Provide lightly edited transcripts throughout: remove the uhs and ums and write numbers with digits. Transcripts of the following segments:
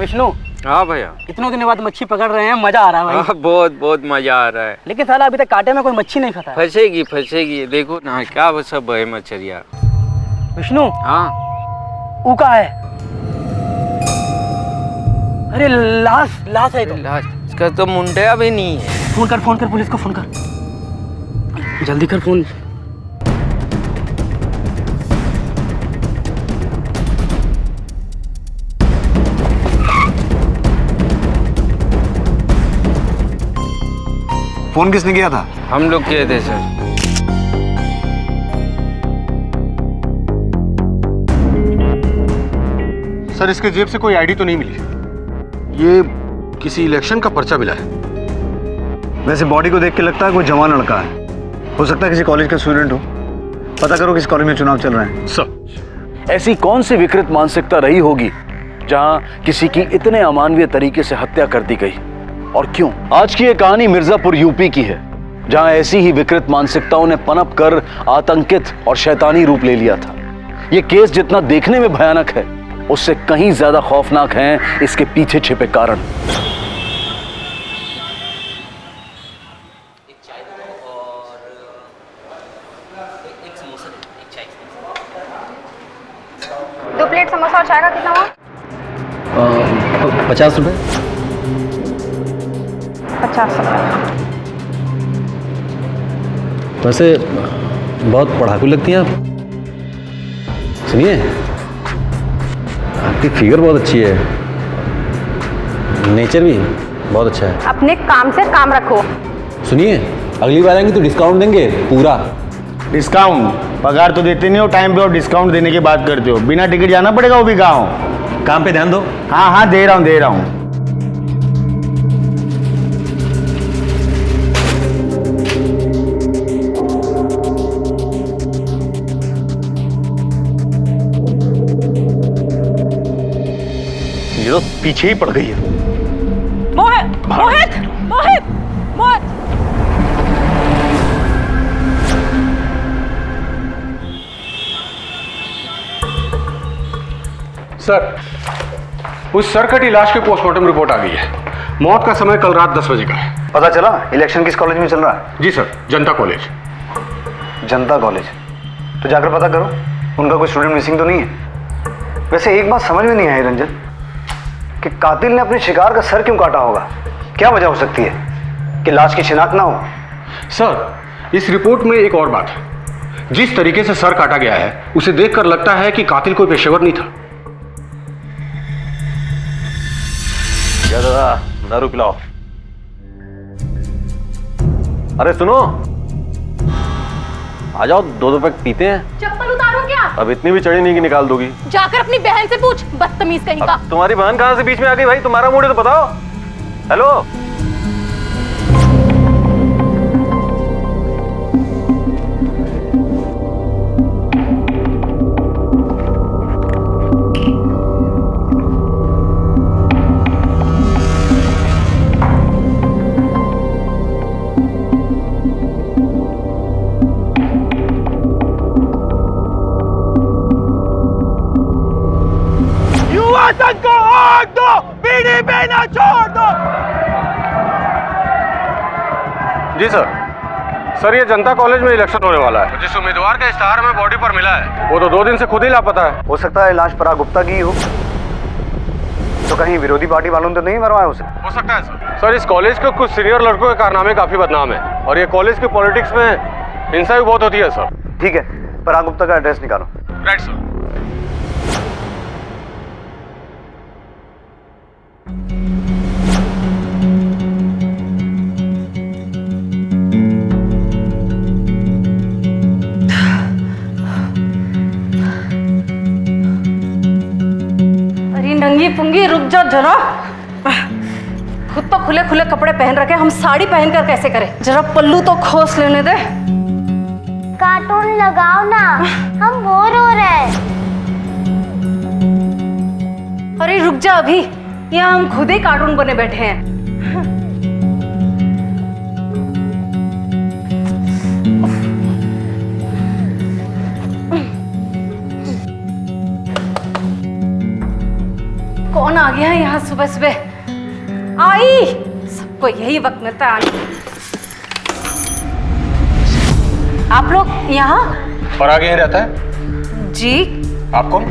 विष्णु। हाँ भैया, इतनों दिनों बाद मच्छी पकड़ रहे हैं, मजा आ रहा है भाई। हाँ, बहुत बहुत मजा आ रहा है। लेकिन साला अभी तक कांटे में कोई मच्छी नहीं फंसा है। फंसेगी फंसेगी, देखो ना क्या वो सब है मछलियाँ। विष्णु, हाँ ऊ का है? अरे लाश लाश है तो। लाश, इसका तो मुंडिया भी नहीं है। फोन कर पुलिस को फोन कर, जल्दी कर फोन। फोन किसने किया था? हम लोग किए थे सर। सर इसके जेब से कोई आईडी तो नहीं मिली। ये किसी इलेक्शन का पर्चा मिला है। वैसे बॉडी को देख के लगता है कोई जवान लड़का है, हो सकता है किसी कॉलेज का स्टूडेंट हो। पता करो किस कॉलेज में चुनाव चल रहे हैं। सर, ऐसी कौन सी विकृत मानसिकता रही होगी जहां किसी की इतने अमानवीय तरीके से हत्या कर दी गई, और क्यों? आज की ये कहानी मिर्जापुर यूपी की है, जहां ऐसी ही विकृत मानसिकताओं ने पनप कर आतंकित और शैतानी रूप ले लिया था। ये केस जितना देखने में भयानक है, उससे कहीं ज्यादा खौफनाक हैं इसके पीछे छिपे कारण। दो प्लेट समोसा और चाय का कितना हुआ? 50 रुपए। 50 रुपए। वैसे बहुत पढ़ाकू लगती हैं आप। सुनिए, आपकी फिगर बहुत अच्छी है, नेचर भी बहुत अच्छा है। अपने काम से काम रखो। सुनिए, अगली बार आएंगे तो डिस्काउंट देंगे पूरा। डिस्काउंट? पगार तो देते नहीं हो टाइम पे, और डिस्काउंट देने की बात करते हो। बिना टिकट जाना पड़ेगा वो भी गाँव। काम पे ध्यान दो। हाँ हाँ, दे रहा हूँ। ये तो पीछे ही पड़ गई है। मोहित मोहित मोहित मोहित। सर, उस सरकटी लाश की पोस्टमार्टम रिपोर्ट आ गई है। मौत का समय कल रात 10 बजे का है। पता चला इलेक्शन किस कॉलेज में चल रहा है? जी सर, जनता कॉलेज। जनता कॉलेज? तो जाकर पता करो उनका कोई स्टूडेंट मिसिंग तो नहीं है। वैसे एक बात समझ में नहीं आई रंजन, कि कातिल ने अपने शिकार का सर क्यों काटा होगा? क्या वजह हो सकती है कि लाश की शिनाख्त ना हो? सर, इस रिपोर्ट में एक और बात है। जिस तरीके से सर काटा गया है, उसे देखकर लगता है कि कातिल कोई पेशेवर नहीं था। दादा, दारू पिलाओ। अरे सुनो, आ जाओ, दो पैक पीते हैं। चप्पल उतारो क्या? अब इतनी भी चढ़ी नहीं कि निकाल दोगी। जाकर अपनी बहन से पूछ, बदतमीज कहीं का। तुम्हारी बहन कहां से बीच में आ गई भाई? तुम्हारा मूड है तो बताओ। हेलो, को आग दो, बीड़ी पीना छोड़ दो। जी सर। सर, ये जनता कॉलेज में इलेक्शन होने वाला है। जिस उम्मीदवार का इश्तेहार हमें बॉडी पर मिला है, वो तो 2 दिन से खुद ही लापता है। हो सकता है लाश पराग गुप्ता की हो। तो कहीं विरोधी पार्टी वालों ने तो नहीं मरवाया उसे? हो सकता है सर। सर, इस कॉलेज के कुछ सीनियर लड़कों के कारनामे काफी बदनाम है, और ये कॉलेज की पॉलिटिक्स में हिंसा भी बहुत होती है सर। ठीक है, पराग गुप्ता का एड्रेस निकालो। Right sir. नंगी पुंगी रुक जा जरा। खुद तो खुले खुले कपड़े पहन रखे, हम साड़ी पहनकर कैसे करें? जरा पल्लू तो खोस लेने दे। कार्टून लगाओ ना, हम बोर हो रहे हैं। अरे रुक जा, अभी यहाँ हम खुद ही कार्टून बने बैठे हैं। कौन आ गया है यहाँ सुबह सुबह? आई, सबको यही वक्त मिलता है आने। आप लोग यहाँ? पराग यहीं रहता है? जी। आप कौन?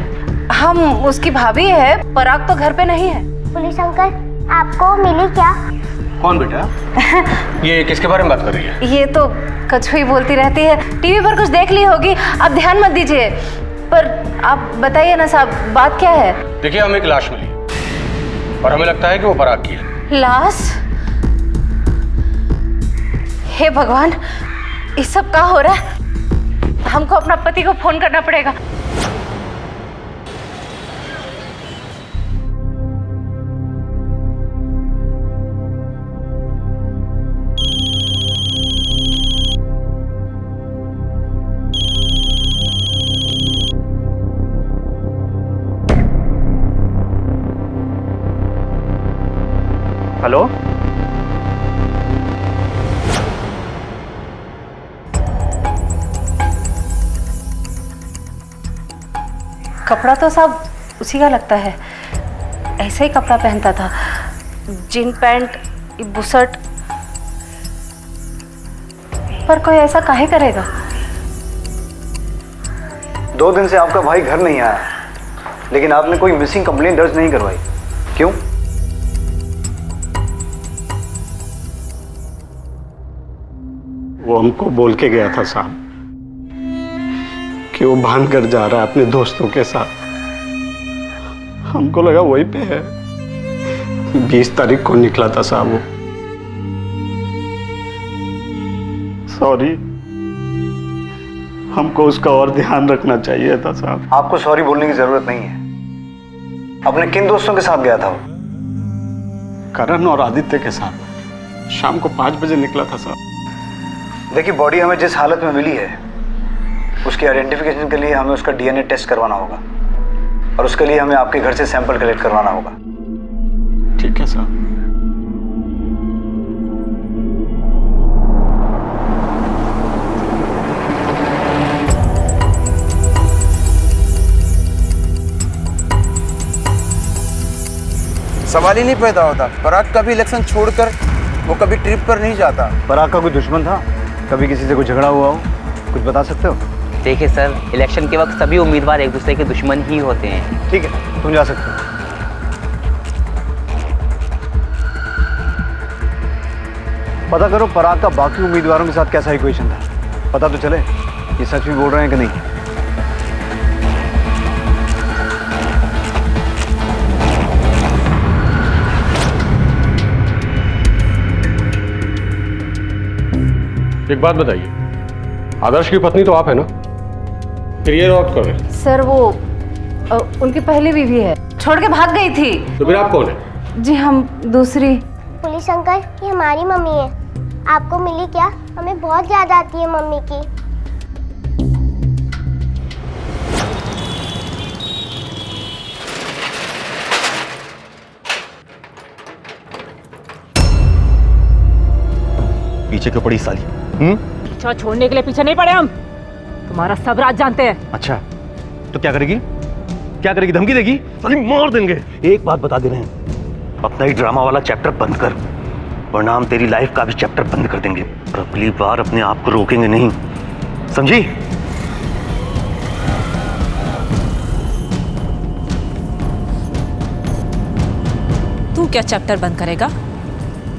हम उसकी भाभी है। पराग तो घर पे नहीं है। पुलिस अंकल, आपको मिली क्या? कौन बेटा? ये किसके बारे में बात कर रही है? ये तो कछु ही बोलती रहती है। टीवी पर कुछ देख ली होगी, आप ध्यान मत दीजिए। पर आप बताइए ना साहब, बात क्या है? देखिए, हमें एक लाश मिली और हमें लगता है कि वो पराग की है। लाश? हे भगवान, ये सब क्या हो रहा है? हमको अपना पति को फोन करना पड़ेगा। हेलो, कपड़ा तो सब उसी का लगता है। ऐसे ही कपड़ा पहनता था, जीन पैंट, बुशर्ट। पर कोई ऐसा काहे करेगा? 2 दिन से आपका भाई घर नहीं आया, लेकिन आपने कोई मिसिंग कंप्लेंट दर्ज नहीं करवाई, क्यों? वो हमको बोल के गया था साहब कि वो भानगढ़ जा रहा है अपने दोस्तों के साथ। हमको लगा वहीं पे है। 20 तारीख को निकला था साहब वो। सॉरी, हमको उसका और ध्यान रखना चाहिए था साहब। आपको सॉरी बोलने की जरूरत नहीं है। अपने किन दोस्तों के साथ गया था वो? करण और आदित्य के साथ शाम को 5 बजे निकला था साहब। देखिए, बॉडी हमें जिस हालत में मिली है, उसकी आइडेंटिफिकेशन के लिए हमें उसका डीएनए टेस्ट करवाना होगा और उसके लिए हमें आपके घर से सैंपल कलेक्ट करवाना होगा। ठीक है साहब। सवाल ही नहीं पैदा होता। पराग कभी इलेक्शन छोड़कर वो कभी ट्रिप पर नहीं जाता। पराग का कोई दुश्मन था? कभी किसी से कोई झगड़ा हुआ हो? कुछ बता सकते हो? देखिए सर, इलेक्शन के वक्त सभी उम्मीदवार एक दूसरे के दुश्मन ही होते हैं। ठीक है, तुम जा सकते हो। पता करो पराग का बाकी उम्मीदवारों के साथ कैसा इक्वेशन था। पता तो चले ये सच भी बोल रहे हैं कि नहीं। एक बात बताइए, आदर्श की पत्नी तो आप है ना? फिर ये रॉट कौन है? सर वो उनकी पहली बीवी है, छोड़ के भाग गई थी। तो फिर आप कौन है? जी हम दूसरी। पुलिस अंकल, ये हमारी मम्मी है। आपको मिली क्या? हमें बहुत याद आती है मम्मी की। पीछे क्यों पड़ी साली? पीछा छोड़ने के लिए पीछे नहीं पड़े हम। तुम्हारा सब राज जानते हैं। अच्छा, तो क्या करेगी? क्या करेगी? धमकी देगी? साली मार देंगे। एक बात बता दे रहे हैं, अपना ही ड्रामा वाला चैप्टर बंद कर, वरना हम तेरी लाइफ का भी चैप्टर बंद कर देंगे और अगली बार अपने आप को रोकेंगे नहीं, समझी? तू क्या चैप्टर बंद करेगा?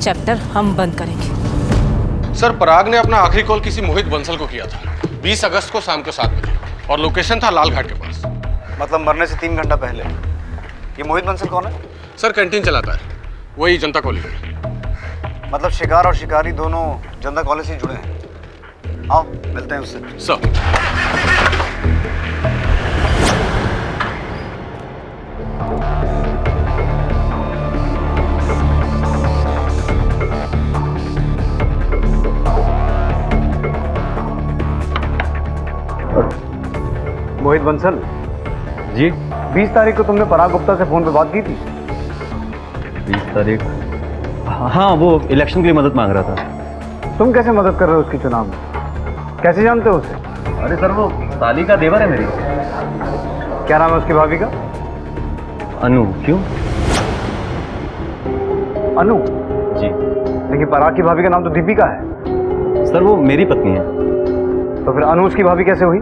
चैप्टर हम बंद करेंगे। सर, पराग ने अपना आखिरी कॉल किसी मोहित बंसल को किया था 20 अगस्त को शाम को 7 बजे और लोकेशन था लाल घाट के पास। मतलब मरने से 3 घंटा पहले। ये मोहित बंसल कौन है? सर, कैंटीन चलाता है, वही जनता कॉलेज में। मतलब शिकार और शिकारी दोनों जनता कॉलेज से जुड़े हैं। आओ मिलते हैं उससे। सर, मोहित बंसल जी। 20 तारीख को तुमने पराग गुप्ता से फोन पे बात की थी? 20 तारीख? हाँ, वो इलेक्शन के लिए मदद मांग रहा था। तुम कैसे मदद कर रहे हो उसके चुनाव में? कैसे जानते हो उसे? अरे सर, वो साली का देवर है मेरी। क्या नाम है उसकी भाभी का? अनु। क्यों? अनु? जी लेकिन पराग की भाभी का नाम तो दीपिका है। सर, वो मेरी पत्नी है। तो फिर अनु उसकी भाभी कैसे हुई?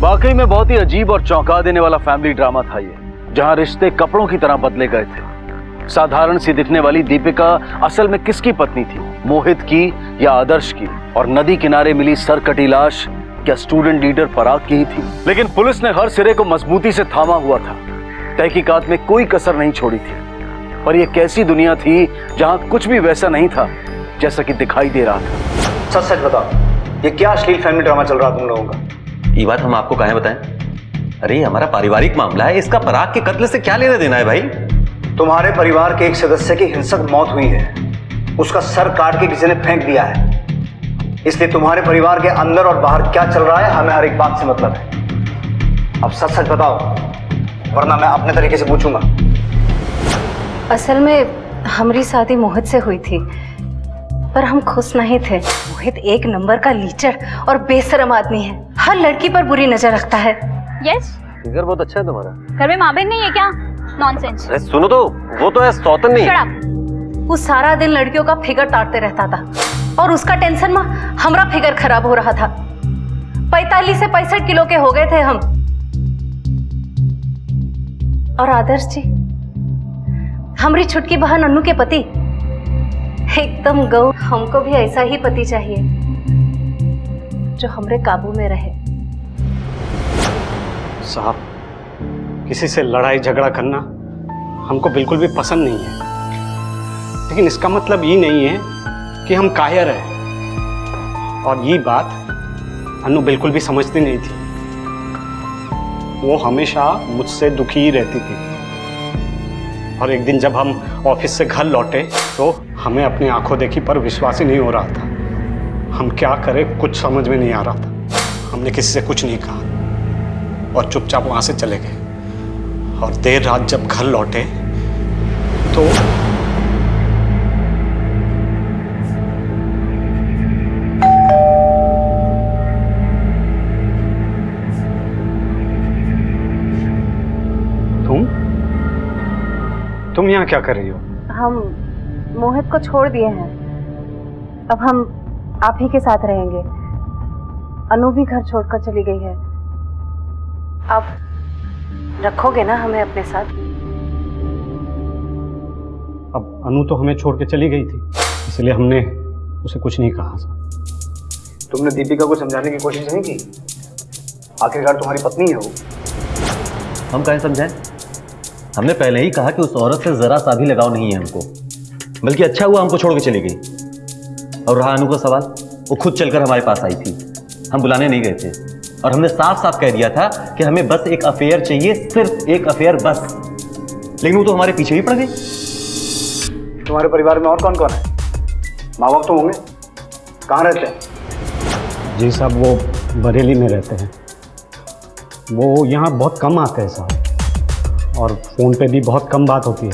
वाकई में बहुत ही अजीब और चौंका देने वाला फैमिली ड्रामा था ये, जहां रिश्ते कपड़ों की तरह बदले गए थे। साधारण सी दिखने वाली दीपिका असल में किसकी पत्नी थी, मोहित की या आदर्श की? और नदी किनारे मिली सरकटी लाश क्या स्टूडेंट लीडर पराग की ही थी? लेकिन पुलिस ने हर सिरे को मजबूती से थामा हुआ था, तहकीकात में कोई कसर नहीं छोड़ी थी। पर यह कैसी दुनिया थी जहां कुछ भी वैसा नहीं था जैसा कि दिखाई दे रहा था। सच सच बताओ, ये क्या अश्लील फैमिली ड्रामा चल रहा तुम लोगों का? ये बात हम आपको काहे बताएं? अरे ये हमारा पारिवारिक मामला है, इसका पराग के कत्ल से क्या लेना देना है भाई? तुम्हारे परिवार के एक सदस्य की हिंसक मौत हुई है, उसका सर काट के किसी ने फेंक दिया है, इसलिए तुम्हारे परिवार के अंदर और बाहर क्या चल रहा है हमें हर एक बात से मतलब है। अब सच सच बताओ, वरना मैं अपने तरीके से पूछूंगा। असल में हमारी शादी मोहित से हुई थी, पर हम खुश नहीं थे। मोहित एक नंबर का लीचर और बेशरम आदमी है, हर लड़की पर बुरी नजर रखता है। यस, फिगर बहुत अच्छा है तुम्हारा। घर में माँ बहन नहीं है क्या? नॉनसेंस। अरे सुनो तो, वो तो है सौतन नहीं। Shut up। वो सारा दिन लड़कियों का फिगर ताड़ते रहता था और उसका टेंशन में हमारा फिगर खराब हो रहा था। 45 से 65 किलो के हो गए थे हम। और आदर्श जी, हमारी छुटकी बहन अन्नू के पति एकदम गौ। हमको भी ऐसा ही पति चाहिए जो हमरे काबू में रहे। साहब, किसी से लड़ाई झगड़ा करना हमको बिल्कुल भी पसंद नहीं है, लेकिन इसका मतलब ये नहीं है कि हम कायर हैं। और ये बात अनु बिल्कुल भी समझती नहीं थी। वो हमेशा मुझसे दुखी ही रहती थी। और एक दिन जब हम ऑफिस से घर लौटे तो हमें अपनी आंखों देखी पर विश्वास ही नहीं हो रहा था। हम क्या करें कुछ समझ में नहीं आ रहा था। हमने किसी से कुछ नहीं कहा और चुपचाप वहां से चले गए। और देर रात जब घर लौटे तो तुम यहाँ क्या कर रही हो? हम मोहित को छोड़ दिए हैं, अब हम आप ही के साथ रहेंगे। अनु भी घर छोड़कर चली गई है। आप रखोगे ना हमें अपने साथ? अब अनु तो हमें छोड़ के चली गई थी, इसलिए हमने उसे कुछ नहीं कहा। तुमने दीपिका को समझाने की कोशिश नहीं की? आखिरकार तुम्हारी पत्नी है वो। हम कहें समझाएं? हमने पहले ही कहा कि उस औरत से जरा सा भी लगाव नहीं है हमको, बल्कि अच्छा हुआ हमको छोड़ के चली गई। और रहा अनु का सवाल, वो खुद चलकर हमारे पास आई थी, हम बुलाने नहीं गए थे। और हमने साफ साफ कह दिया था कि हमें बस एक अफेयर चाहिए, सिर्फ एक अफेयर बस। लेकिन वो तो हमारे पीछे ही पड़ गई। तुम्हारे परिवार में और कौन कौन है? माँ बाप तो होंगे, कहाँ रहते हैं? जी साहब, वो बरेली में रहते हैं। वो यहाँ बहुत कम आते हैं साहब, और फ़ोन पे भी बहुत कम बात होती है।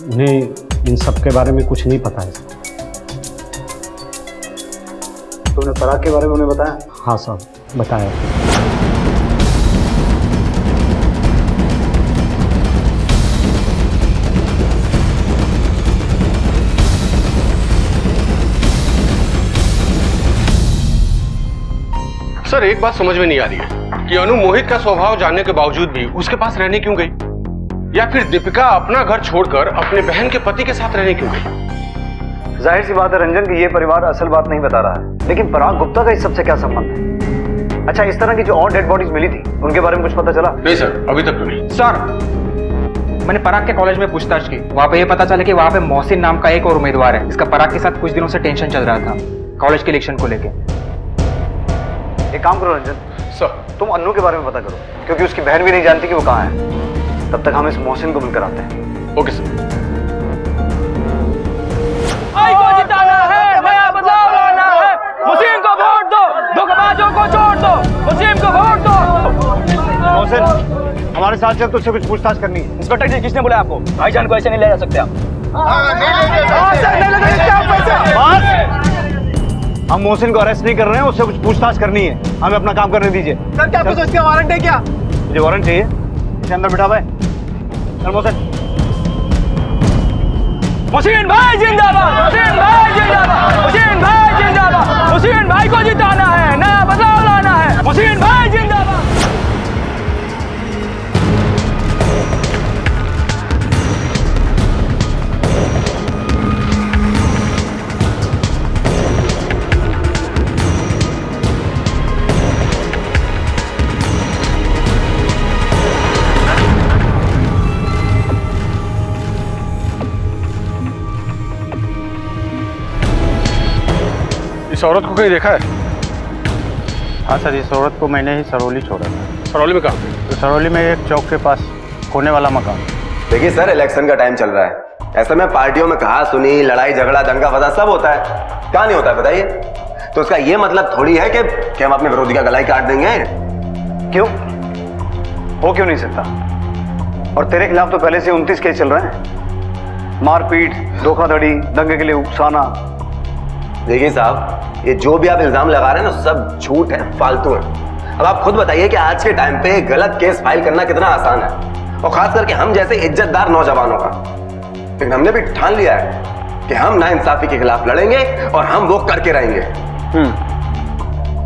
उन्हें इन सब के बारे में कुछ नहीं पता है। तुमने पराग के बारे में उन्हें बताया? हाँ साहब, बताया। सर, एक बात समझ में नहीं आ रही है कि अनु मोहित का स्वभाव जानने के बावजूद भी उसके पास रहने क्यों गई? या फिर दीपिका अपना घर छोड़कर अपने बहन के पति के साथ रहने क्यों गई? जाहिर सी बात है रंजन कि ये परिवार असल बात नहीं बता रहा है, लेकिन पराग गुप्ता का इस सबसे क्या संबंध है? अच्छा, इस तरह की जो और डेड बॉडीज मिली थी उनके बारे में कुछ पता चला? नहीं सर, अभी तक तो नहीं। सर, मैंने पराग के कॉलेज में पूछताछ की, वहाँ पे ये पता चला कि वहाँ पे मोहसिन नाम का एक और उम्मीदवार है, इसका पराग के साथ कुछ दिनों से टेंशन चल रहा था कॉलेज के इलेक्शन को लेके। एक काम करो रंजन सर, तुम अन्नू के बारे में पता करो, क्योंकि उसकी बहन भी नहीं जानती कि वो कहाँ है। तब तक हम इस मोहसिन को मिलकर आते हैं। Okay sir. जिताना है, नया बदलाव लाना है, मुस्लिम को वोट दो, धोखेबाजों को छोड़ दो, मुस्लिम को वोट दो। मोहसिन, हमारे साथ चल, तुझसे कुछ पूछताछ करनी है। इंस्पेक्टर जी, किसने बोला आपको? भाईजान को ऐसे नहीं ले जा सकते आप। हम मोहसिन को अरेस्ट नहीं कर रहे हैं, उससे कुछ पूछताछ करनी है, हमें अपना काम करने दीजिए। सर, क्या कुछ उसका वारंट है क्या? मुझे वारंट चाहिए, इसे अंदर बिठा हुआ है। चल मोहसिन। मुसीन भाई जिंदाबाद, मुसीन भाई जिंदाबाद, मुसीन भाई जिंदाबाद, मुसीन भाई को जिताना है, नया बदलाव लाना है, मुसीन भाई जिंदाबाद। इस औरत को कहीं देखा है? हाँ सर, इस औरत को मैंने ही सरौली छोड़ा था। सरौली में कहाँ पे? तो सरौली में एक चौक के पास कोने वाला मकान। देखिए सर, इलेक्शन का टाइम चल रहा है, ऐसे में पार्टियों में कहा सुनी, लड़ाई झगड़ा दंगा फसाद सब होता है, क्या नहीं होता है बताइए? तो उसका ये मतलब थोड़ी है कि हम अपने विरोधी का गला ही काट देंगे। क्यों? हो क्यों नहीं सकता? और तेरे खिलाफ तो पहले से 29 केस चल रहे हैं, मारपीट, धोखाधड़ी, दंगे के लिए उकसाना। देखिए साहब, ये जो भी आप इल्जाम लगा रहे हैं ना, सब झूठ है, फालतू है। अब आप खुद बताइए कि आज के टाइम पे गलत केस फाइल करना कितना आसान है, और खास करके हम जैसे इज्जतदार नौजवानों का। लेकिन हमने भी ठान लिया है कि हम नाइंसाफी के खिलाफ लड़ेंगे और हम वो करके रहेंगे।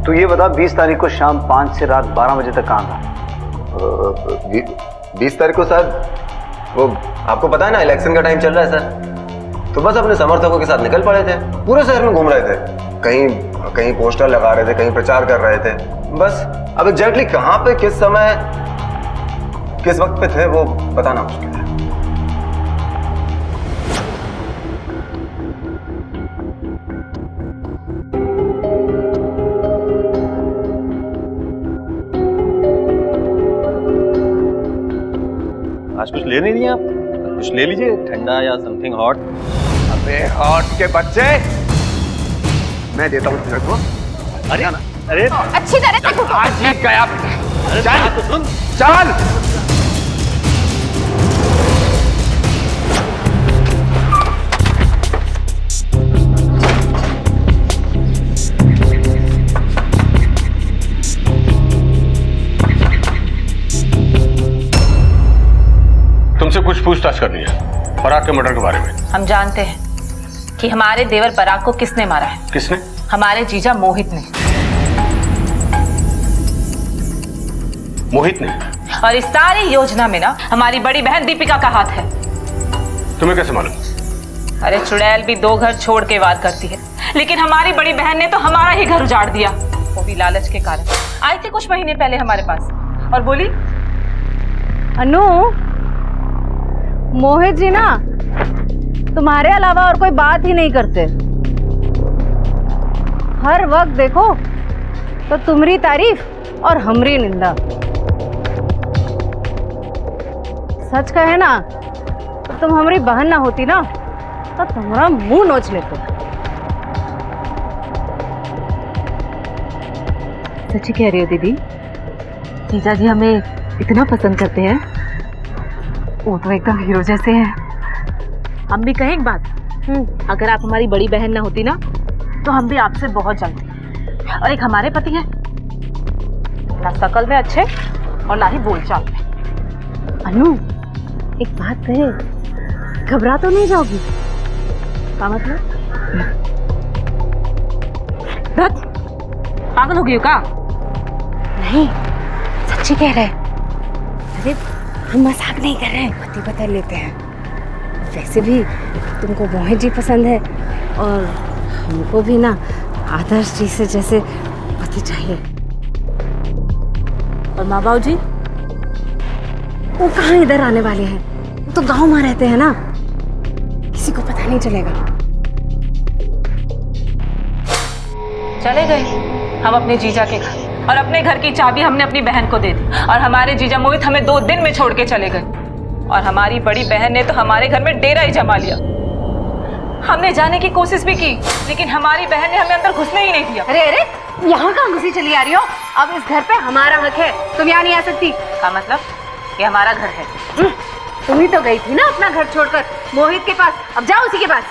तो ये बता, 20 तारीख को शाम 5 से रात 12 बजे तक कहाँ था? 20 तारीख को सर, वो आपको पता है ना, इलेक्शन का टाइम चल रहा है सर, तो बस अपने समर्थकों के साथ निकल पड़े थे, पूरे शहर में घूम रहे थे, कहीं पोस्टर लगा रहे थे, कहीं प्रचार कर रहे थे, बस। अब एग्जैक्टली कहाँ पे, किस समय, किस वक्त पे थे, वो बताना मुश्किल है। आज कुछ ले नहीं रही आप? कुछ ले लीजिए, ठंडा या समथिंग हॉट। अबे हॉट के बच्चे, मैं देता हूँ तेरे को। अरे अरे अच्छी तरह से घुटो। आज जीत गया। चल तो सुन, चल। तुमसे कुछ पूछताछ करनी है पराग के मर्डर के बारे में। हम जानते हैं कि हमारे देवर पराग को किसने मारा है। किसने? हमारे जीजा मोहित ने। मोहित ने? और इस सारी योजना में ना हमारी बड़ी बहन दीपिका का हाथ है। तुम्हें कैसे मालूम? अरे चुड़ैल भी 2 घर छोड़ के वार करती है, लेकिन हमारी बड़ी बहन ने तो हमारा ही घर उजाड़ दिया, वो भी लालच के कारण। आई थी कुछ महीने पहले हमारे पास और बोली, अनु, मोहित जी ना तुम्हारे अलावा और कोई बात ही नहीं करते, हर वक्त देखो तो तुम्हारी तारीफ और हमरी निंदा। सच कहे ना तो तुम हमारी बहन ना होती ना तो तुम्हारा मुंह नोच लेते। सच्ची कह रही हो दीदी, जीजा जी हमें इतना पसंद करते हैं, वो तो एकदम हीरो जैसे हैं। हम भी कहें एक बात, अगर आप हमारी बड़ी बहन ना होती ना तो हम भी आपसे बहुत जलते। और एक हमारे पति हैं, ना शकल में अच्छे और ना ही बोलचाल में। अनु, एक बात कहे, घबरा तो नहीं जाओगी? क्या मतलब? पागल हो गई हो क्या? नहीं, सच्ची कह रहे। अरे हम मजाक नहीं कर रहे हैं, पति बदल लेते हैं। वैसे भी तुमको मोहित जी पसंद है और हमको भी ना आदर्श जी से जैसे पति चाहिए। और माँ बाबू जी? वो कहाँ इधर आने वाले हैं, वो तो गांव में रहते हैं ना, किसी को पता नहीं चलेगा। चले गए हम अपने जीजा के घर, और अपने घर की चाबी हमने अपनी बहन को दे दी, और हमारे जीजा मोहित हमें 2 दिन में छोड़ के चले गए। और हमारी बड़ी बहन ने तो हमारे घर में डेरा ही जमा लिया। हमने जाने की कोशिश भी की, लेकिन हमारी बहन ने हमें अंदर घुसने ही नहीं दिया। अरे अरे, यहाँ कहाँ घुसी चली आ रही हो? अब इस घर पे हमारा हक है, तुम यहाँ नहीं आ सकती। का मतलब? ये हमारा घर है। तुम ही तो गई थी ना अपना घर छोड़कर मोहित के पास, अब जाओ उसी के पास।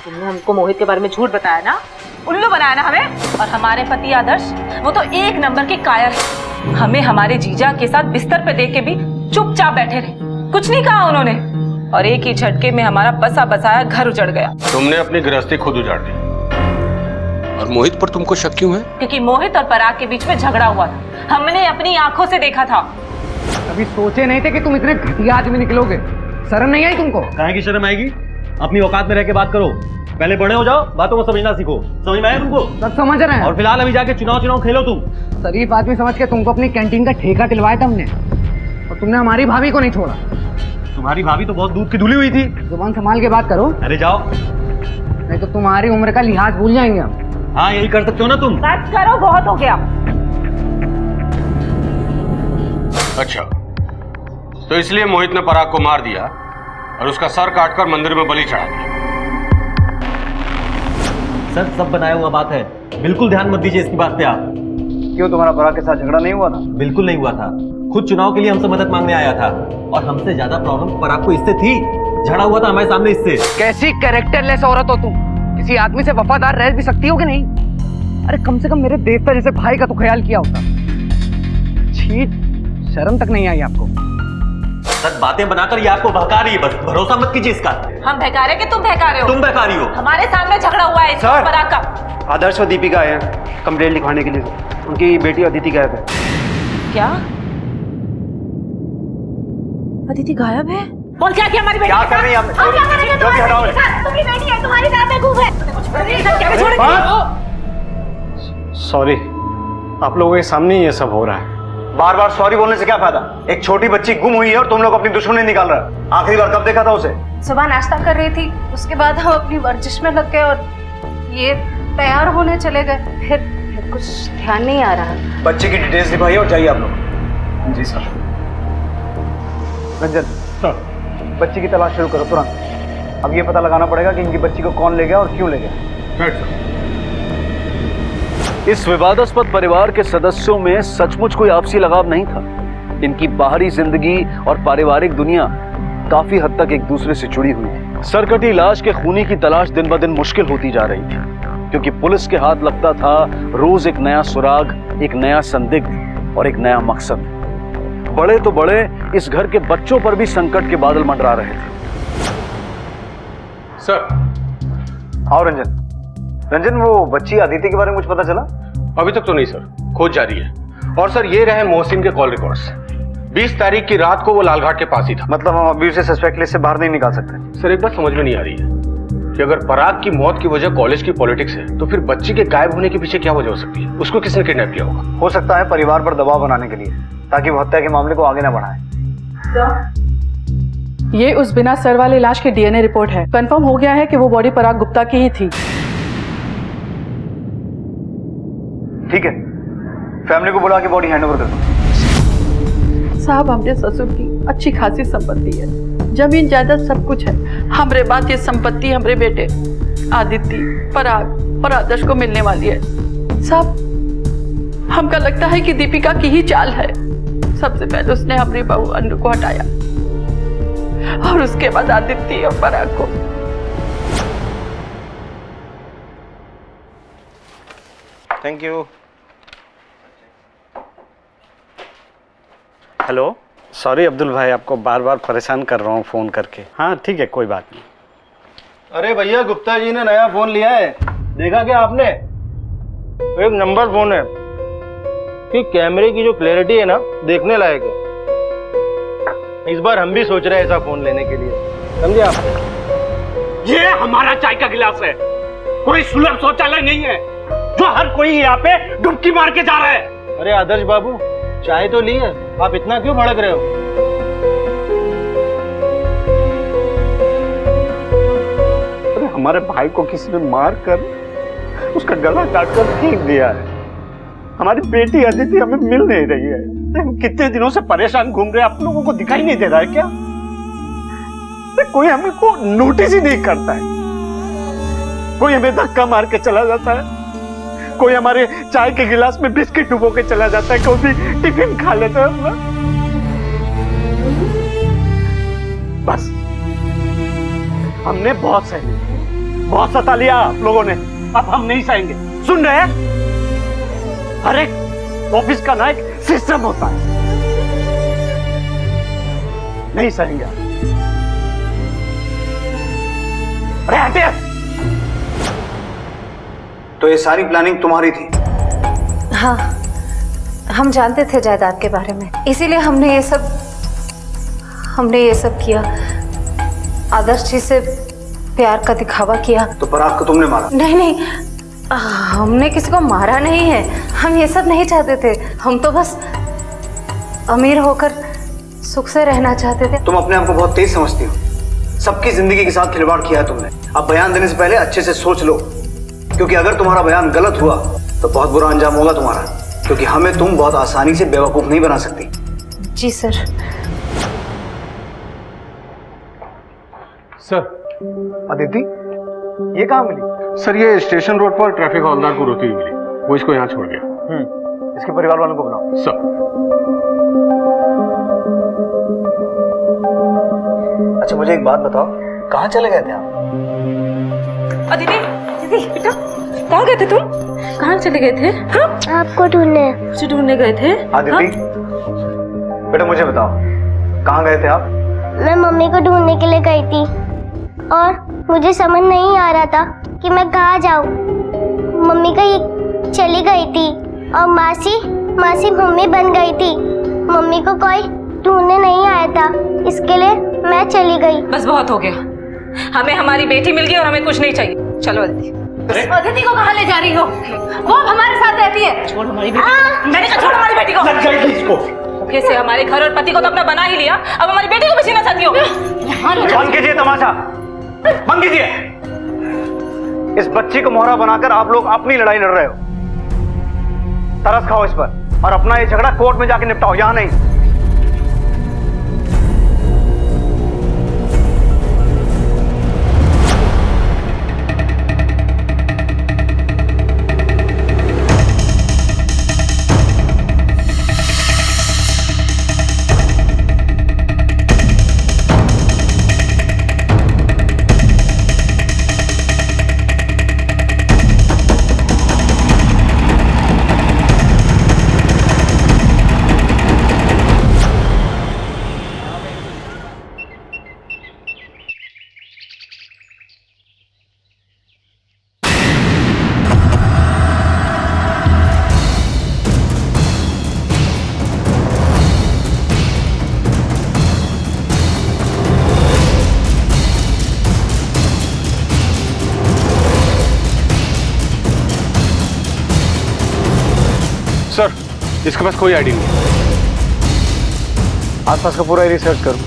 तुमने हमको मोहित के बारे में झूठ बताया ना, उल्लू बनाया ना हमें। और हमारे पति आदर्श, वो तो 1 नंबर के कायर है। हमें हमारे जीजा के साथ बिस्तर पे देख के भी चुपचाप बैठे रहे, कुछ नहीं कहा उन्होंने। और एक ही झटके में हमारा बसा बसाया घर उजड़ गया। तुमने अपनी गृहस्थी खुद उजाड़ दी। और मोहित पर तुमको शक क्यों है? क्योंकि मोहित और पराग के बीच में झगड़ा हुआ था, हमने अपनी आंखों से देखा था। कभी सोचे नहीं थे कि तुम इतने घटिया आदमी निकलोगे। शर्म नहीं आई तुमको? काहे की शर्म आएगी? अपनी औकात में रह के बात करो। पहले बड़े हो जाओ, बातों को समझना सीखो। समझ में आया तुमको? सब समझ रहे हैं। और फिलहाल अभी जाके चुनाव खेलो तुम। शरीफ आदमी समझ के तुमको अपनी कैंटीन का ठेका दिलवाया था हमने, और तुमने हमारी भाभी को नहीं छोड़ा। तुम्हारी भाभी तो बहुत दूध की धुली हुई थी। जुबान संभाल के बात करो। अरे जाओ, नहीं तो तुम्हारी उम्र का लिहाज भूल जाएंगे हम। हाँ यही कर सकते हो ना तुम। बात करो, बहुत हो गया। अच्छा, तो इसलिए मोहित ने पराग को मार दिया और उसका सर काटकर मंदिर में बलि चढ़ा दिया। सर सब बनाया हुआ बात है, बिल्कुल ध्यान मत दीजिए इसकी बात पे आप। क्यों, तुम्हारा पराग के साथ झगड़ा नहीं हुआ था? बिल्कुल नहीं हुआ था। खुद चुनाव के लिए हमसे मदद मांगने आया था, और हमसे ज्यादा प्रॉब्लम पराग को इससे थी। झगड़ा हुआ था हमारे सामने इससे। कैसी कैरेक्टरलेस औरत हो तुम? किसी आदमी से वफादार रह भी सकती हो कि नहीं? अरे कम से कम मेरे देवता जैसे भाई का तो ख्याल किया होता। छी, शर्म तक नहीं आई आपको? सर बातें बनाकर ये आपको बहका रही है, बस भरोसा मत कीजिए इसका। हम बहका रहे कि तुम बहका रहे हो? तुम बहका रही हो। हमारे सामने झगड़ा हुआ है सर। पराग का। आदर्श और दीपिका आए हैं कंप्लेंट लिखवाने के लिए। उनकी बेटी अदिति गायब है। क्या? अदिति गायब है? और क्या किया हमारी बेटी क्या के कर साथ? रही है आप? हम क्या करेंगे तुम्हारी हटाओ बेटी के साथ? तुम्हारी बेटी है, तुम्हारी तरह बेवकूफ है। क्या छोड़ेंगे? सॉरी, आप लोगों के सामने ये सब हो रहा है। बार बार सॉरी बोलने से क्या फायदा? एक छोटी बच्ची गुम हुई है और तुम लोग अपनी दुश्मनी निकाल रहे हो। आखिरी बार कब देखा था उसे? सुबह नाश्ता कर रही थी, उसके बाद हम अपनी वर्जिश में लग गए और ये तैयार होने चले गए। फिर कुछ ध्यान नहीं आ रहा। बच्चे की डिटेल्स लिखवाइए और जाइए आप लोग। जी सर। रंजन सर, बच्ची की तलाश शुरू करो तुरंत। अब ये पता लगाना पड़ेगा कि इनकी बच्ची को कौन ले गया और क्यों ले गया। इस विवादास्पद परिवार के सदस्यों में सचमुच कोई आपसी लगाव नहीं था। इनकी बाहरी जिंदगी और पारिवारिक दुनिया काफी हद तक एक दूसरे से जुड़ी हुई थी। सरकटी लाश के खूनी की तलाश दिन ब दिन मुश्किल होती जा रही थी, क्योंकि पुलिस के हाथ लगता था रोज एक नया सुराग, एक नया संदिग्ध और एक नया मकसद। बड़े तो बड़े, इस घर के बच्चों पर भी संकट के बादल मंडरा रहे थे। सर। हाँ रंजन। रंजन, वो बच्ची अदिति के बारे में कुछ पता चला? अभी तक तो नहीं सर, खोज जारी है। और सर ये रहे मोहसिन के कॉल रिकॉर्ड्स। 20 तारीख की रात को वो लालघाट के पास ही था। मतलब हम अभी उसे सस्पेक्ट लिस्ट से बाहर नहीं निकाल सकते? सर एक बात समझ में नहीं आ रही है कि अगर पराग की मौत की वजह कॉलेज की पॉलिटिक्स है, तो फिर बच्ची के गायब होने के पीछे क्या वजह हो सकती है? उसको किसने किडनैप किया होगा? हो सकता है परिवार पर दबाव बनाने के लिए, ताकि वो हत्या के मामले को आगे ना बढ़ाए। ये उस बिना सर वाले लाश की डीएनए रिपोर्ट है। कंफर्म हो गया है कि वो बॉडी पराग गुप्ता की ही थी। ठीक है, फैमिली को बुला के बॉडी हैंडओवर कर दो। साहब, हमरे ससुर की अच्छी खासी संपत्ति है, जमीन जायदाद सब कुछ है। हमरे बाद ये संपत्ति हमरे बेटे आदित्य, पराग और आदर्श को मिलने वाली है। साहब, हमका लगता है कि दीपिका की ही चाल है। सबसे पहले उसने हमारी बहू अनु को हटाया और उसके बाद आदित्य और पराग को। Thank you. Hello, sorry Abdul भाई, आपको बार बार परेशान कर रहा हूँ फ़ोन करके। हाँ ठीक है, कोई बात नहीं। अरे भैया, गुप्ता जी ने नया फोन लिया है, देखा क्या आपने? एक नंबर फोन है कि कैमरे की जो क्लैरिटी है ना, देखने लायक है। इस बार हम भी सोच रहे हैं ऐसा फोन लेने के लिए, समझे आप? ये हमारा चाय का गिलास है, कोई सुलभ शौचालय नहीं है जो हर कोई यहाँ पे डुबकी मार के जा रहा है। अरे आदर्श बाबू, चाय तो ली है, आप इतना क्यों भड़क रहे हो? अरे हमारे भाई को किसी ने मार कर उसका गला काट कर फेंक दिया है। हमारी बेटी अदिति हमें मिल नहीं रही है। हम कितने दिनों से परेशान घूम रहे हैं, आप लोगों को दिखाई नहीं दे रहा है क्या? कोई हमें को नोटिस ही नहीं करता है। कोई हमें धक्का मार के चला जाता है, कोई हमारे चाय के गिलास में बिस्किट डुबो के चला जाता है, कोई टिफिन खा लेता है अपना। बस हमने बहुत सह लिया, बहुत सता लिया आप लोगों ने, अब हम नहीं सहेंगे। सुन रहे हैं? हर एक ऑफिस का ना एक सिस्टम होता है, नहीं सहेंगे। अरे हटे! तो ये सारी प्लानिंग तुम्हारी थी? हाँ, हम जानते थे जायदाद के बारे में, इसीलिए हमने ये सब किया। आदर्श जी से प्यार का दिखावा किया। तो पराग को तुमने मारा? नहीं, हमने किसी को मारा नहीं है। हम ये सब नहीं चाहते थे। हम तो बस अमीर होकर सुख से रहना चाहते थे। तुम अपने आप को बहुत तेज समझती हो। सबकी जिंदगी के साथ खिलवाड़ किया है तुमने। अब बयान देने से पहले अच्छे से सोच लो, क्योंकि अगर तुम्हारा बयान गलत हुआ तो बहुत बुरा अंजाम होगा तुम्हारा, क्योंकि हमें तुम बहुत आसानी से बेवकूफ नहीं बना सकती। जी सर। सर। अदिति, ये कहाँ मिली? सर ये स्टेशन रोड पर ट्रैफिक हवलदार को रोती हुई मिली। वो इसको यहाँ छोड़ गया। इसके परिवार वालों को बुलाओ। सर। अच्छा मुझे एक बात बताओ, कहाँ चले गए थे आप? दीदी बेटा, कहाँ गए थे तुम? कहाँ चले गए थे? हाँ? आपको ढूंढने। मुझे ढूंढने गए थे? आदिति, बेटा मुझे बताओ, कहाँ गए थे आप? मैं मम्मी को ढूंढने के लिए गई थी और मुझे समझ नहीं आ रहा था कि मैं कहाँ जाऊँ। मम्मी कहीं चली गई थी और मासी मम्मी बन गई थी। मम्मी को कोई ढूंढने नहीं आया था, इसके लिए मैं चली गई। बस बहुत हो गया। हमें हमारी बेटी मिल गई और हमें कुछ नहीं चाहिए। चलो अदिति। अदिति को कहाँ ले जा रही हो? वो हमारे साथ रहती है। छोड़ हमारी बेटी। मैंने कहा छोड़ हमारी बेटी को। लग जाएगी इसको। कैसे हमारे घर और पति को तो अपना बना ही लिया, अब हमारी बेटी को भी छीनना चाहती हो? बंद कीजिए तमाशा, बंद कीजिए। इस बच्ची को मोहरा बनाकर आप लोग अपनी लड़ाई लड़ रहे हो। तरस खाओ इस पर और अपना ये झगड़ा कोर्ट में जाके निपटाओ, यहां नहीं। सर, इसके पास कोई आईडी नहीं। आसपास का पूरा एरिया सर्च करो।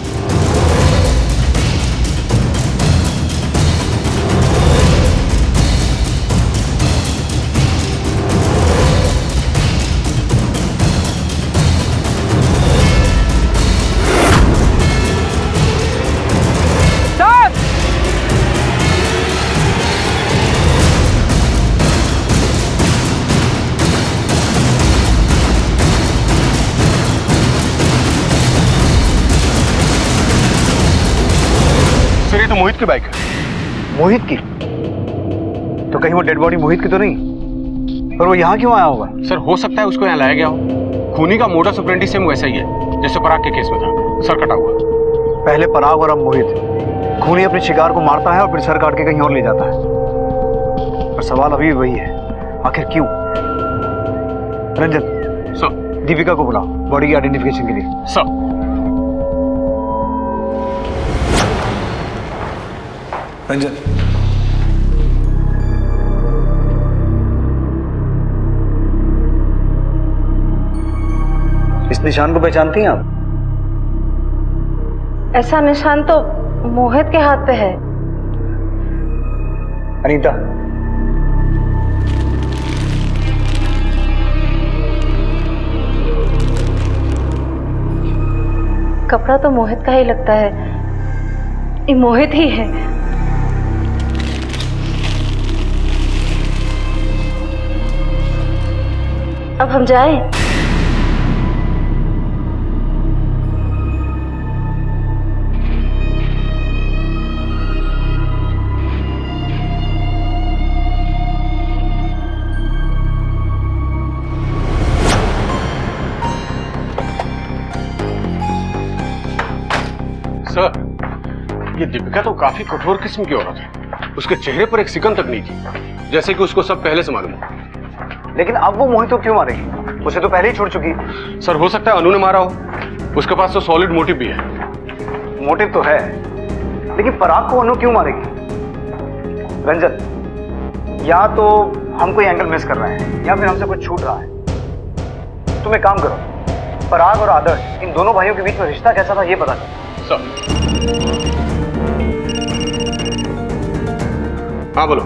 तो मोहित की बाइक है। मोहित की? तो कहीं वो डेड बॉडी मोहित की तो नहीं? पर वो यहाँ क्यों आया होगा? सर हो सकता है उसको यहाँ लाया गया हो। खूनी का मोडस ऑपरेंडी सेम वैसा ही है जैसे पराग के केस में था, सर कटा हुआ। पहले पराग और अब मोहित। खूनी अपने शिकार को मारता है और फिर सर काट के कहीं और ले जाता है। पर सवाल अभी भी वही है, आखिर क्यों? रंजन, सर। दीपिका को बुलाओ बॉडी की आइडेंटिफिकेशन के लिए। सर। रंजन, इस निशान को पहचानती हैं आप? ऐसा निशान तो मोहित के हाथ पे है। अनीता, कपड़ा तो मोहित का ही लगता है। ये मोहित ही है। अब हम जाएं? सर, ये दीपिका तो काफी कठोर किस्म की औरत है। उसके चेहरे पर एक सिकन तक नहीं थी, जैसे कि उसको सब पहले से मालूम हो। लेकिन अब वो मोहित को क्यों मारेगी? उसे तो पहले ही छोड़ चुकी है। सर हो सकता है अनु ने मारा हो, उसके पास तो सॉलिड मोटिव भी है। मोटिव तो है, लेकिन पराग को अनु क्यों मारेगी? रंजन, या तो हम कोई एंगल मिस कर रहे हैं या फिर हमसे कुछ छूट रहा है। तुम एक काम करो, पराग और आदर्श इन दोनों भाइयों के बीच में रिश्ता कैसा था ये पता करो। सर हाँ बोलो।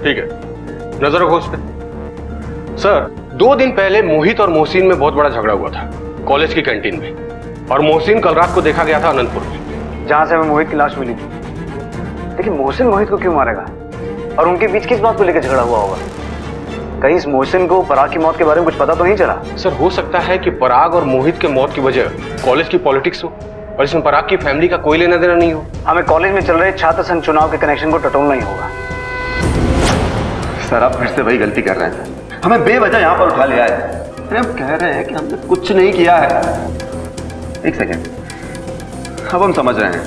ठीक है, नजर रखो उस पे। सर 2 दिन पहले मोहित और मोहसिन में बहुत बड़ा झगड़ा हुआ था कॉलेज की कैंटीन में, और मोहसिन कल रात को देखा गया था अनंतपुर में, जहां से हमें मोहित की लाश मिली थी। लेकिन मोहसिन मोहित को क्यों मारेगा? और उनके बीच किस बात को लेकर झगड़ा हुआ होगा? कहीं इस मोहसिन को पराग की मौत के बारे में कुछ पता तो नहीं चला? सर हो सकता है कि पराग और मोहित के मौत की वजह कॉलेज की पॉलिटिक्स हो, और इसमें पराग की फैमिली का कोई लेना देना नहीं हो। हमें कॉलेज में चल रहे छात्र संघ चुनाव के कनेक्शन को टटोलना ही होगा। सर आप फिर से वही गलती कर रहे हैं, हमें बेवजह यहाँ पर उठा लिया है। अरे हम कह रहे हैं कि हमने कुछ नहीं किया है। एक सेकेंड, अब हम समझ रहे हैं।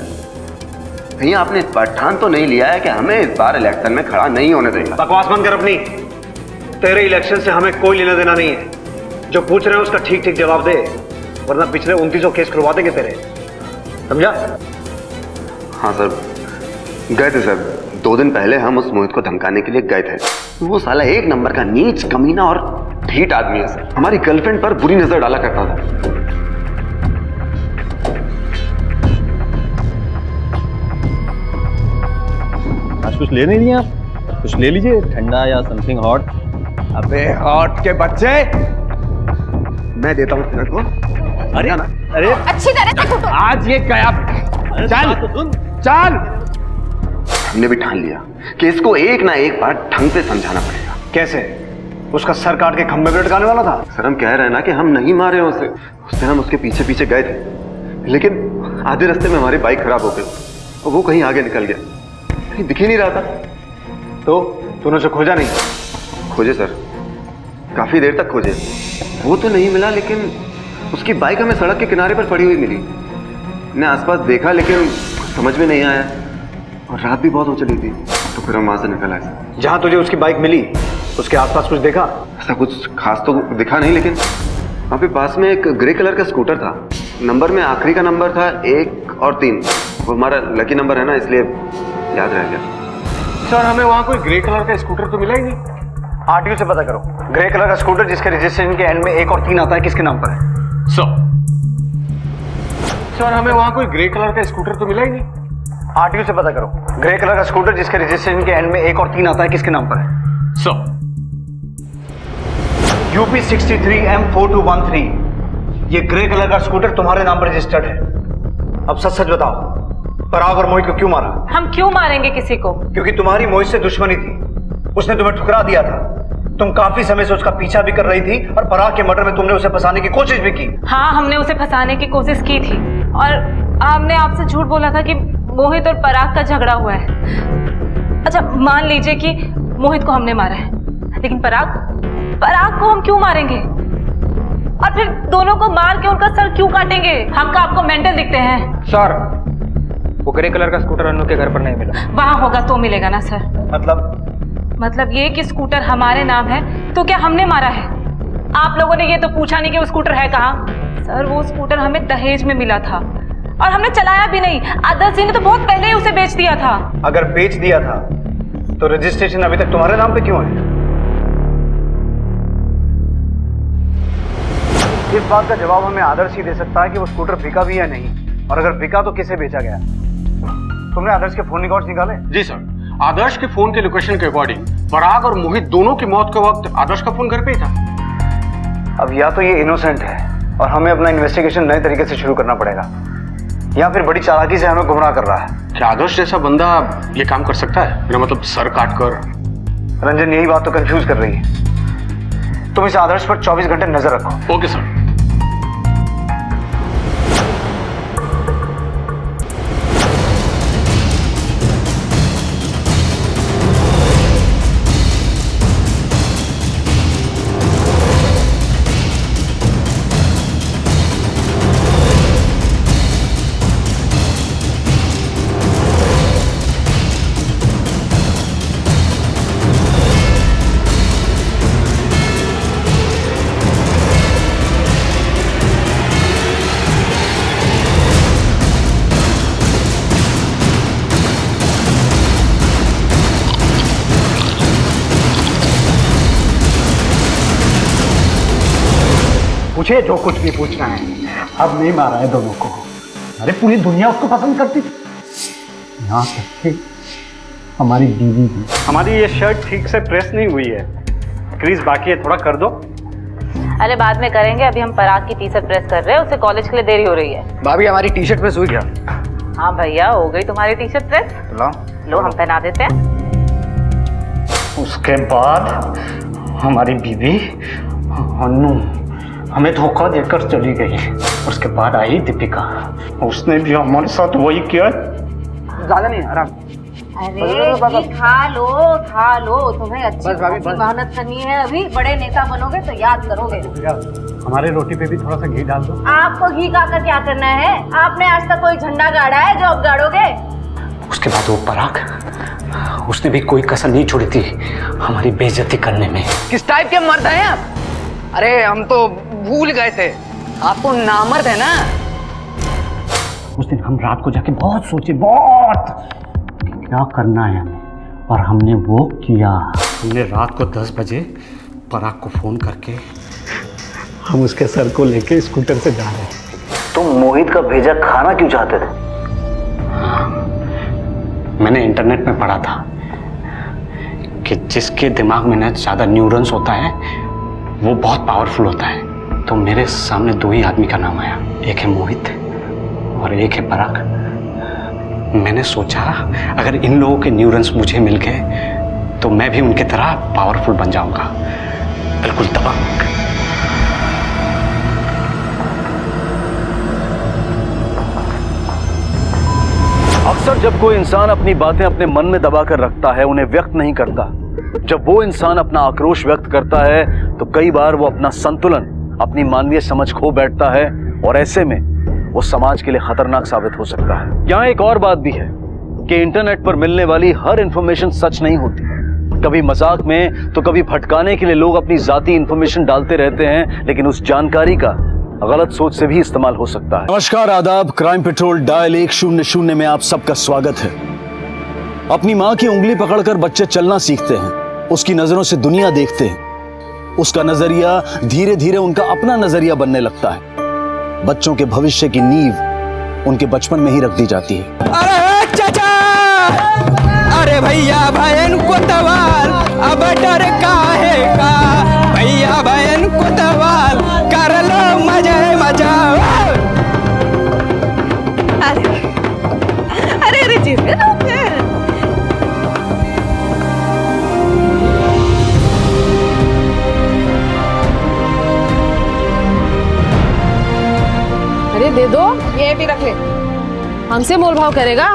भैया आपने इस बार ठान तो नहीं लिया है कि हमें इस बार इलेक्शन में खड़ा नहीं होने देगा? बकवास बंद कर अपनी। तेरे इलेक्शन से हमें कोई लेना देना नहीं है। जो पूछ रहे हैं उसका ठीक ठीक जवाब दे, वरना पिछले 29 केस करवा देंगे तेरे, समझा? हाँ सर, गए थे सर। 2 दिन पहले हम उस मोहित को धमकाने के लिए गए थे। वो साला 1 नंबर का नीच, कमीना और ढीठ आदमी है सर। हमारी गर्लफ्रेंड पर बुरी नजर डाला करता था। आज कुछ ले नहीं दिया आप? कुछ ले लीजिए, ठंडा या समथिंग हॉट। अबे हॉट के बच्चे, मैं देता हूँ तेरे को। अरे अरे अच्छी तरह से कुटो। आज ये क्या? चल चल। हमने भी ठान लिया कि इसको एक ना एक बार ढंग से समझाना पड़ेगा। कैसे? उसका सर काट के खंभे पे लटकाने वाला था? सर हम कह रहे हैं ना कि हम नहीं मारे उसे। उस दिन हम उसके पीछे पीछे गए थे, लेकिन आधे रास्ते में हमारी बाइक खराब हो गई और वो कहीं आगे निकल गया, कहीं दिख ही नहीं रहा था। तो तूने उसे खोजा नहीं? खोजे सर, काफी देर तक खोजे। वो तो नहीं मिला, लेकिन उसकी बाइक हमें सड़क के किनारे पर पड़ी हुई मिली। हमने आसपास देखा लेकिन समझ में नहीं आया, और रात भी बहुत हो चली थी, तो फिर हम वहां से निकल आए। जहां तुझे उसकी बाइक मिली उसके आसपास कुछ देखा? ऐसा कुछ खास तो दिखा नहीं, लेकिन वहां पे पास में एक ग्रे कलर का स्कूटर था। नंबर में आखिरी का नंबर था 1 और 3। वो हमारा लकी नंबर है ना, इसलिए याद रह गया। सर हमें वहां कोई ग्रे कलर का स्कूटर तो मिला ही नहीं। आरटीओ से पता करो, ग्रे कलर का स्कूटर जिसके रजिस्ट्रेशन के एंड में 1 और 3 आता है, किसके नाम पर है? सर हमें वहां कोई ग्रे कलर का स्कूटर तो मिला ही नहीं। आरटीओ से पता करो, ग्रे कलर का स्कूटर जिसके रजिस्ट्रेशन के एंड में 1 और 3 आता है, किसके नाम पर है? UP 63M4213। ये ग्रे कलर का स्कूटर तुम्हारे नाम पर रजिस्टर्ड है। अब सच सच बताओ, पराग और मोहित को क्यों मारा? हम क्यों मारेंगे किसी को? क्योंकि तुम्हारी मोहित से दुश्मनी थी। उसने तुम्हें ठुकरा दिया था। तुम काफी समय से उसका पीछा भी कर रही थी, और पराग के मर्डर में तुमने उसे फंसाने की कोशिश भी की। हाँ, हमने उसे फंसाने की कोशिश की थी, और हमने आपसे झूठ बोला था कि मोहित और पराग का झगड़ा हुआ है। अच्छा मान लीजिए कि मोहित को हमने मारा है, लेकिन पराग को हम क्यों मारेंगे? और फिर दोनों को मार के उनका सर क्यों काटेंगे? हम का आपको मेंटल दिखते हैं? सर वो ग्रे कलर का स्कूटर अनु के घर पर नहीं मिला। वहां होगा तो मिलेगा ना सर। मतलब ये कि स्कूटर हमारे नाम है, तो क्या हमने मारा है? आप लोगों ने ये तो पूछा नहीं कि वो स्कूटर है कहाँ। सर वो स्कूटर हमें दहेज में मिला था, और हमने चलाया भी नहीं। आदर्श जी ने तो बहुत पहले ही उसे बेच दिया था। अगर बेच दिया था तो रजिस्ट्रेशन अभी तक तुम्हारे नाम पे क्यों है? इस बात का जवाब हमें आदर्श ही दे सकता है कि वो स्कूटर बिका भी या नहीं, और अगर बिका तो किसे बेचा गया। तुमने आदर्श के फोन रिकॉर्ड्स निकाले? जी सर, आदर्श के फोन के लोकेशन के अकॉर्डिंग पराग और मोहित दोनों की मौत के वक्त आदर्श का फोन घर पे ही था। अब या तो ये इनोसेंट है और हमें अपना इन्वेस्टिगेशन नए तरीके से शुरू करना पड़ेगा, या फिर बड़ी चालाकी से हमें गुमराह कर रहा है। क्या आदर्श जैसा बंदा ये काम कर सकता है? मेरा मतलब सर काट कर। रंजन यही बात तो कंफ्यूज कर रही है। तुम इस आदर्श पर 24 घंटे नजर रखो। Okay sir. पूछे जो कुछ भी पूछना है। अब नहीं मारा है दोनों को। अरे पूरी दुनिया उसको पसंद करती थी, यहाँ तक कि हमारी बीवी भी। हमारी ये शर्ट ठीक से प्रेस नहीं हुई है, क्रीज बाकी है, थोड़ा कर दो। अरे बाद में करेंगे, अभी हम पराग की टी शर्ट प्रेस कर रहे हैं, उसे कॉलेज के लिए देरी हो रही है। भाभी हमारी टी शर्ट प्रेस हुई क्या? हाँ भैया, हो गई तुम्हारी टी शर्ट प्रेस। लो हम पहना देते हैं। उसके बाद हमारी बीवी अनु हमें धोखा देकर चली गई। उसके बाद आई दीपिका, उसने भी हमारे साथ वही किया। ज्यादा नहीं, आराम। अरे खा लो, तुम्हें अच्छी मेहनत करनी है, अभी बड़े नेता बनोगे तो याद करोगे। हमारे रोटी पे भी थोड़ा सा घी डाल दो। आपको घी खाकर क्या करना है? आपने आज तक कोई झंडा गाड़ा है जो अब गाड़ोगे? उसके बाद वो पराग, उसने भी कोई कसर नहीं छोड़ी थी हमारी बेइज्जती करने में। किस टाइप के मर्द हैं आप? अरे हम तो भूल गए थे, आपको नामर्द है ना। उस दिन हम रात को जाके बहुत सोचे, बहुत क्या करना है हमें, और हमने वो किया। हमने रात को 10 बजे पराग को फोन करके हम उसके सर को लेके स्कूटर से जा रहे थे। तुम मोहित का भेजा खाना क्यों चाहते थे? मैंने इंटरनेट में पढ़ा था कि जिसके दिमाग में ना ज़्यादा न्यूरॉन्स होता है वो बहुत पावरफुल होता है। तो मेरे सामने 2 ही आदमी का नाम आया, एक है मोहित और एक है पराग। मैंने सोचा अगर इन लोगों के न्यूरॉन्स मुझे मिल गए तो मैं भी उनकी तरह पावरफुल बन जाऊंगा, बिल्कुल दबंग। अक्सर जब कोई इंसान अपनी बातें अपने मन में दबाकर रखता है, उन्हें व्यक्त नहीं करता, जब वो इंसान अपना आक्रोश व्यक्त करता है तो कई बार वो अपना संतुलन, अपनी मानवीय समझ खो बैठता है, और ऐसे में वो समाज के लिए खतरनाक साबित हो सकता है। यहाँ एक और बात भी है कि इंटरनेट पर मिलने वाली हर इंफॉर्मेशन सच नहीं होती। कभी मजाक में तो कभी भटकाने के लिए लोग अपनी जाती इंफॉर्मेशन डालते रहते हैं, लेकिन उस जानकारी का गलत सोच से भी इस्तेमाल हो सकता है। नमस्कार, आदाब। क्राइम पेट्रोल डायल 100 में आप सबका स्वागत है। अपनी माँ की उंगली पकड़कर बच्चे चलना सीखते हैं, उसकी नजरों से दुनिया देखते हैं, उसका नजरिया धीरे धीरे उनका अपना नजरिया बनने लगता है। बच्चों के भविष्य की नींव उनके बचपन में ही रख दी जाती है। अरे चाचा, अरे भैया बहन को तवाल, अब डर काहे का, भैया बहन को तवाल, कर लो मजा मजा। अरे जी अरे दे दो, ये भी रख ले। हमसे मोल भाव करेगा?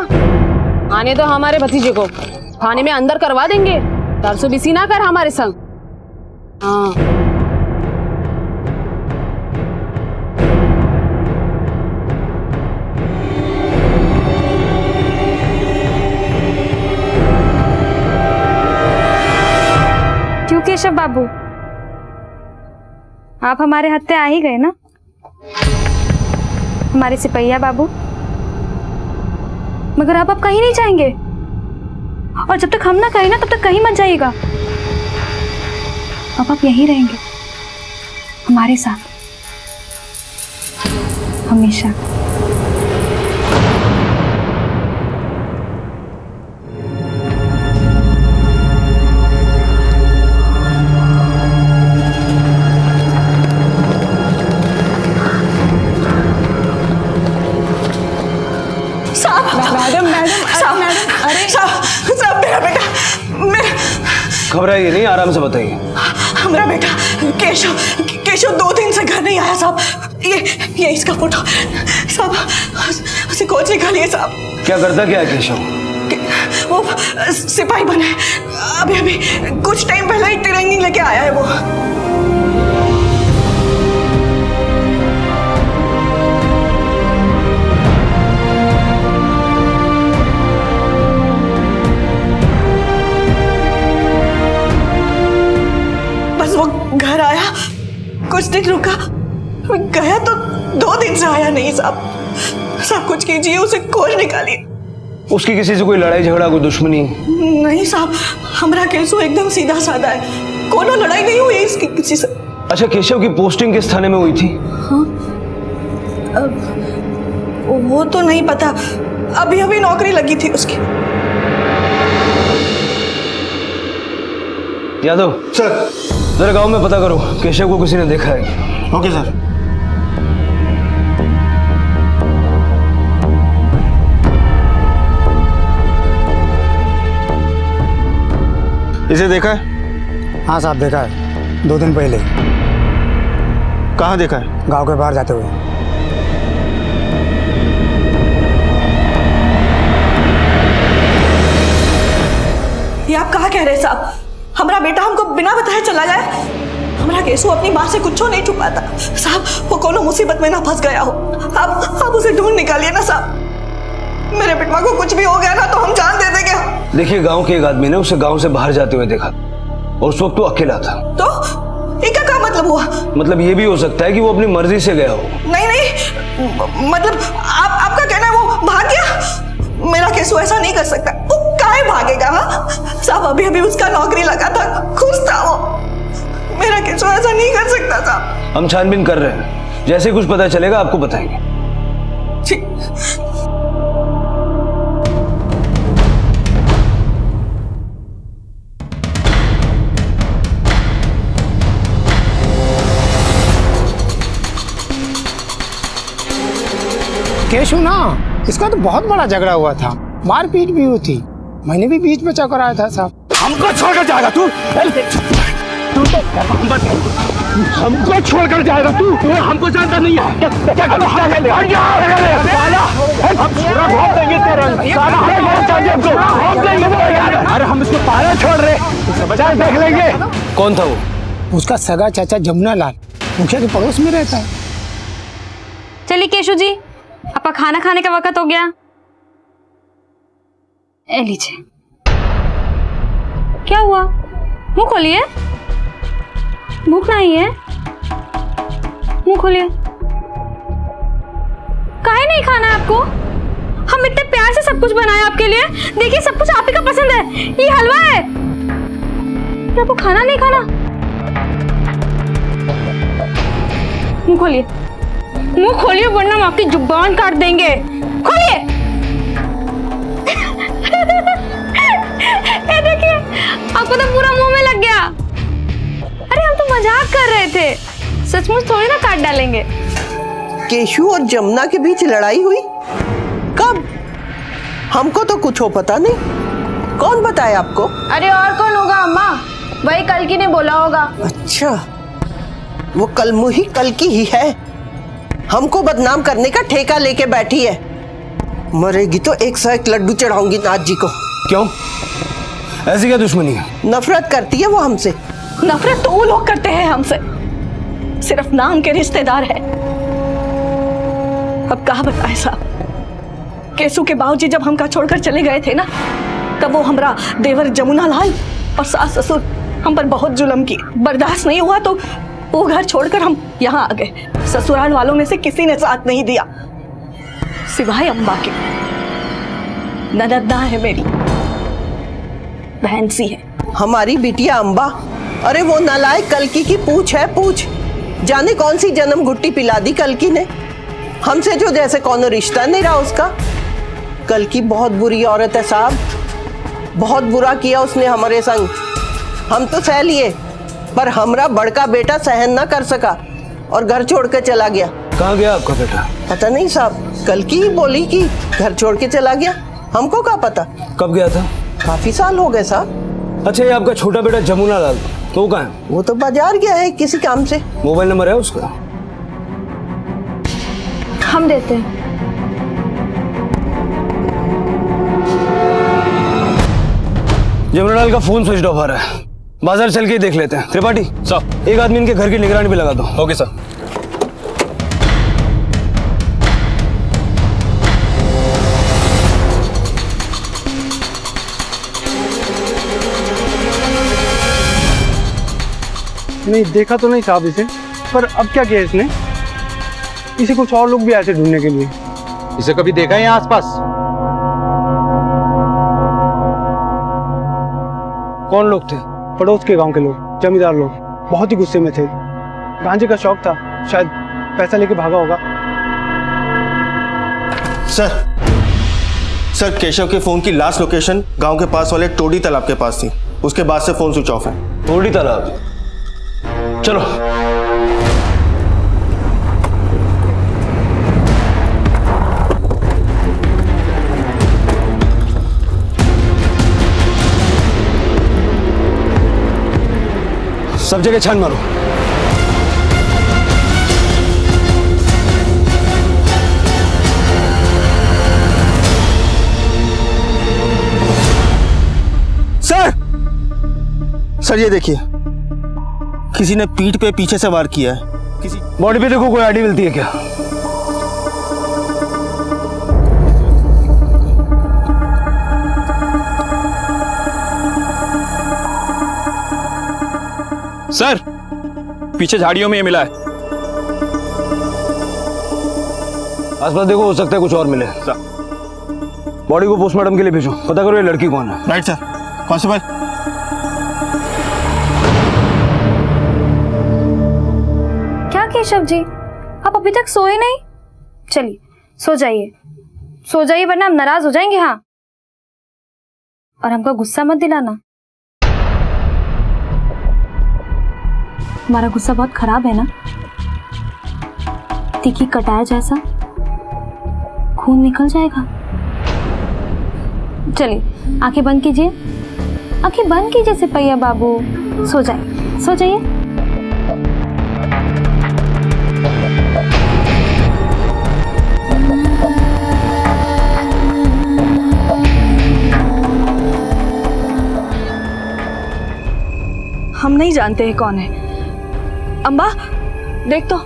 आने दो हमारे भतीजे को, थाने में अंदर करवा देंगे। तरसो बिसी ना कर हमारे संग। हाँ क्यों केशव बाबू, आप हमारे हत्थे आ ही गए ना? हमारे सिपहिया बाबू, मगर आप कहीं नहीं जाएंगे, और जब तक हम ना कहें ना तब तक कहीं मत जाइएगा। अब आप यहीं रहेंगे हमारे साथ हमेशा। घबराइए नहीं, आराम से बताइए। हमारा बेटा केशव 2 दिन से घर नहीं आया साहब। ये इसका फोटो साहब, उसे खोज निकालिए साहब। क्या करता क्या है केशव? वो सिपाही बने, अभी कुछ टाइम पहले ही तिरंगी लेके आया है वो। वो घर आया, कुछ दिन रुका, गया तो 2 दिन से आया नहीं साहब। सब कुछ कीजिए, उसे खोज निकालिए। उसकी किसी से कोई लड़ाई झगड़ा, कोई दुश्मनी? नहीं साहब, हमारा केस एकदम सीधा साधा है, कोनो लड़ाई नहीं हुई इसकी किसी से। अच्छा, केशव की पोस्टिंग किस थाने में हुई थी? हाँ? वो तो नहीं पता, अभी अभी नौकरी लगी थी उसकी। यादव सर, जरा गांव में पता करो केशव को किसी ने देखा है। Okay sir. इसे देखा है? हाँ साहब, देखा है, 2 दिन पहले। कहाँ देखा है? गांव के बाहर जाते हुए। ये आप कहाँ कह रहे साहब? हमारा बेटा हमको बिना बताए चला गया। हमारा केसू अपनी माँ से कुछ नहीं छुपाता साहब। वो कोनो मुसीबत में ना फंस गया हो। आप उसे ढूंढ निकालिए ना साहब। मेरे बेटवा को कुछ भी हो गया ना तो हम जान दे देंगे। देखिए, गांव के एक आदमी ने उसे गांव से बाहर जाते हुए देखा और उस वक्त तो अकेला था। तो इनका क्या मतलब हुआ? मतलब ये भी हो सकता है कि वो अपनी मर्जी से गया हो। नहीं, मतलब आपका कहना है वो भाग गया? मेरा केसू ऐसा नहीं कर सकता। वो काहे भागेगा? हाँ साहब, अभी अभी उसका नौकरी लगा था, खुश था वो। मेरा केसू ऐसा नहीं कर सकता साहब। हम छानबीन कर रहे हैं, जैसे कुछ पता चलेगा आपको बताएंगे। केशव ना, इसका तो बहुत बड़ा झगड़ा हुआ था, मारपीट भी हुई थी। मैंने भी बीच में चक्कर आया था साहब। हमको छोड़कर जाएगा तू? तू तो हमको छोड़कर जाएगा तू? तू हमको जानता नहीं है। अरे हम इसको पाला छोड़ रहे, देख लेंगे। कौन था वो? उसका सगा चाचा जमुना लाल मुखिया के पड़ोस में रहता है। चलिए केशव जी, आपका खाना खाने का वक्त हो गया। ए लीजिए। क्या हुआ? मुंह खोलिए। भूख नहीं है? मुंह खोलिए। काहे नहीं खाना है आपको? हम इतने प्यार से सब कुछ बनाया आपके लिए। देखिए, सब कुछ आप ही का पसंद है। ये हलवा है, आपको खाना नहीं खाना? मुंह खोलिए, मुंह खोलिए, वरना हम आपकी जुबान काट देंगे। खोलिए। ये देखिए, आपको तो पूरा मुंह में लग गया। अरे हम तो मजाक कर रहे थे, सचमुच थोड़ी ना काट डालेंगे। केशु और जमुना के बीच लड़ाई हुई? कब? हमको तो कुछ हो पता नहीं। कौन बताया आपको? अरे और कौन होगा अम्मा? वही कल्कि ने बोला होगा। अच्छा, वो कलमुही कल्कि ही है। हमको बदनाम करने का ठेका लेके बैठी है। मरेगी तो 101 लड्डू चढ़ाऊंगी नाथ जी को। क्यों? ऐसी क्या दुश्मनी है? नफरत करती है वो हमसे। नफरत तो वो लोग करते हैं हमसे, सिर्फ नाम के रिश्तेदार है। अब कहा बताए साहब, केसू के बाबूजी जब हमका छोड़कर चले गए थे ना, तब वो हमरा देवर जमुना लाल और सास ससुर हम पर बहुत जुल्म की। बर्दाश्त नहीं हुआ तो वो घर छोड़कर हम यहाँ आ गए। ससुराल वालों में से किसी ने साथ नहीं दिया सिवाय अम्बा के। ननद है मेरी, बहन सी है। हमारी बिटिया अम्बा? अरे वो नालायक कल्कि की पूछ है, पूछ। जाने कौन सी जन्म घुट्टी पिला दी कल्कि ने हमसे, जो जैसे कौन रिश्ता नहीं रहा उसका। कल्कि बहुत बुरी औरत है साहब, बहुत बुरा किया उसने हमारे संग। हम तो सह लिए, पर हमारा बड़का बेटा सहन ना कर सका और घर छोड़ के चला गया। कहाँ गया आपका बेटा? पता नहीं साहब, कल्कि ही बोली कि घर छोड़ के चला गया। हमको क्या पता कब गया था? काफी साल हो गए साहब। अच्छा, ये आपका छोटा बेटा जमुना लाल तो कहाँ है? वो तो बाजार गया है किसी काम से। मोबाइल नंबर है उसका? हम देते हैं। जमुना लाल का फोन स्विच ऑफ आ रहा है, बाजार चल के ही देख लेते हैं। त्रिपाठी साहब, एक आदमी इनके घर की निगरानी पे लगा दो। Okay sir. नहीं देखा तो नहीं साहब इसे, पर अब क्या किया इसने? इसे कुछ और लोग भी आए थे ढूंढने के लिए। इसे कभी देखा है यहाँ आसपास? कौन लोग थे? पड़ोस के गांव के लोग, जमींदार लोग, बहुत ही गुस्से में थे। गांजे का शौक था, शायद पैसा लेके भागा होगा। सर केशव के फोन की लास्ट लोकेशन गांव के पास वाले टोडी तालाब के पास थी। उसके बाद से फोन स्विच ऑफ है। टोडी तालाब, चलो। सब जगह छान मारो। सर ये देखिए, किसी ने पीठ पे पीछे से वार किया है। किसी बॉडी पे देखो, कोई आईडी मिलती है क्या? सर पीछे झाड़ियों में ये मिला है। आसपास देखो, हो सकता है कुछ और मिले। बॉडी को पोस्टमार्टम के लिए भेजो, पता करो ये लड़की कौन है। Right sir. कांस्टेबल। क्या केशव जी, आप अभी तक सोए नहीं? चलिए सो जाइए, सो जाइए, वरना हम नाराज हो जाएंगे। हाँ, और हमको गुस्सा मत दिलाना। हमारा गुस्सा बहुत खराब है ना, तीखी कटाया जैसा, खून निकल जाएगा। चलिए आंखें बंद कीजिए, आंखें बंद कीजिए सिपैया बाबू, सो जाइए, सो जाइए। हम नहीं जानते हैं कौन है। अम्बा देख तो।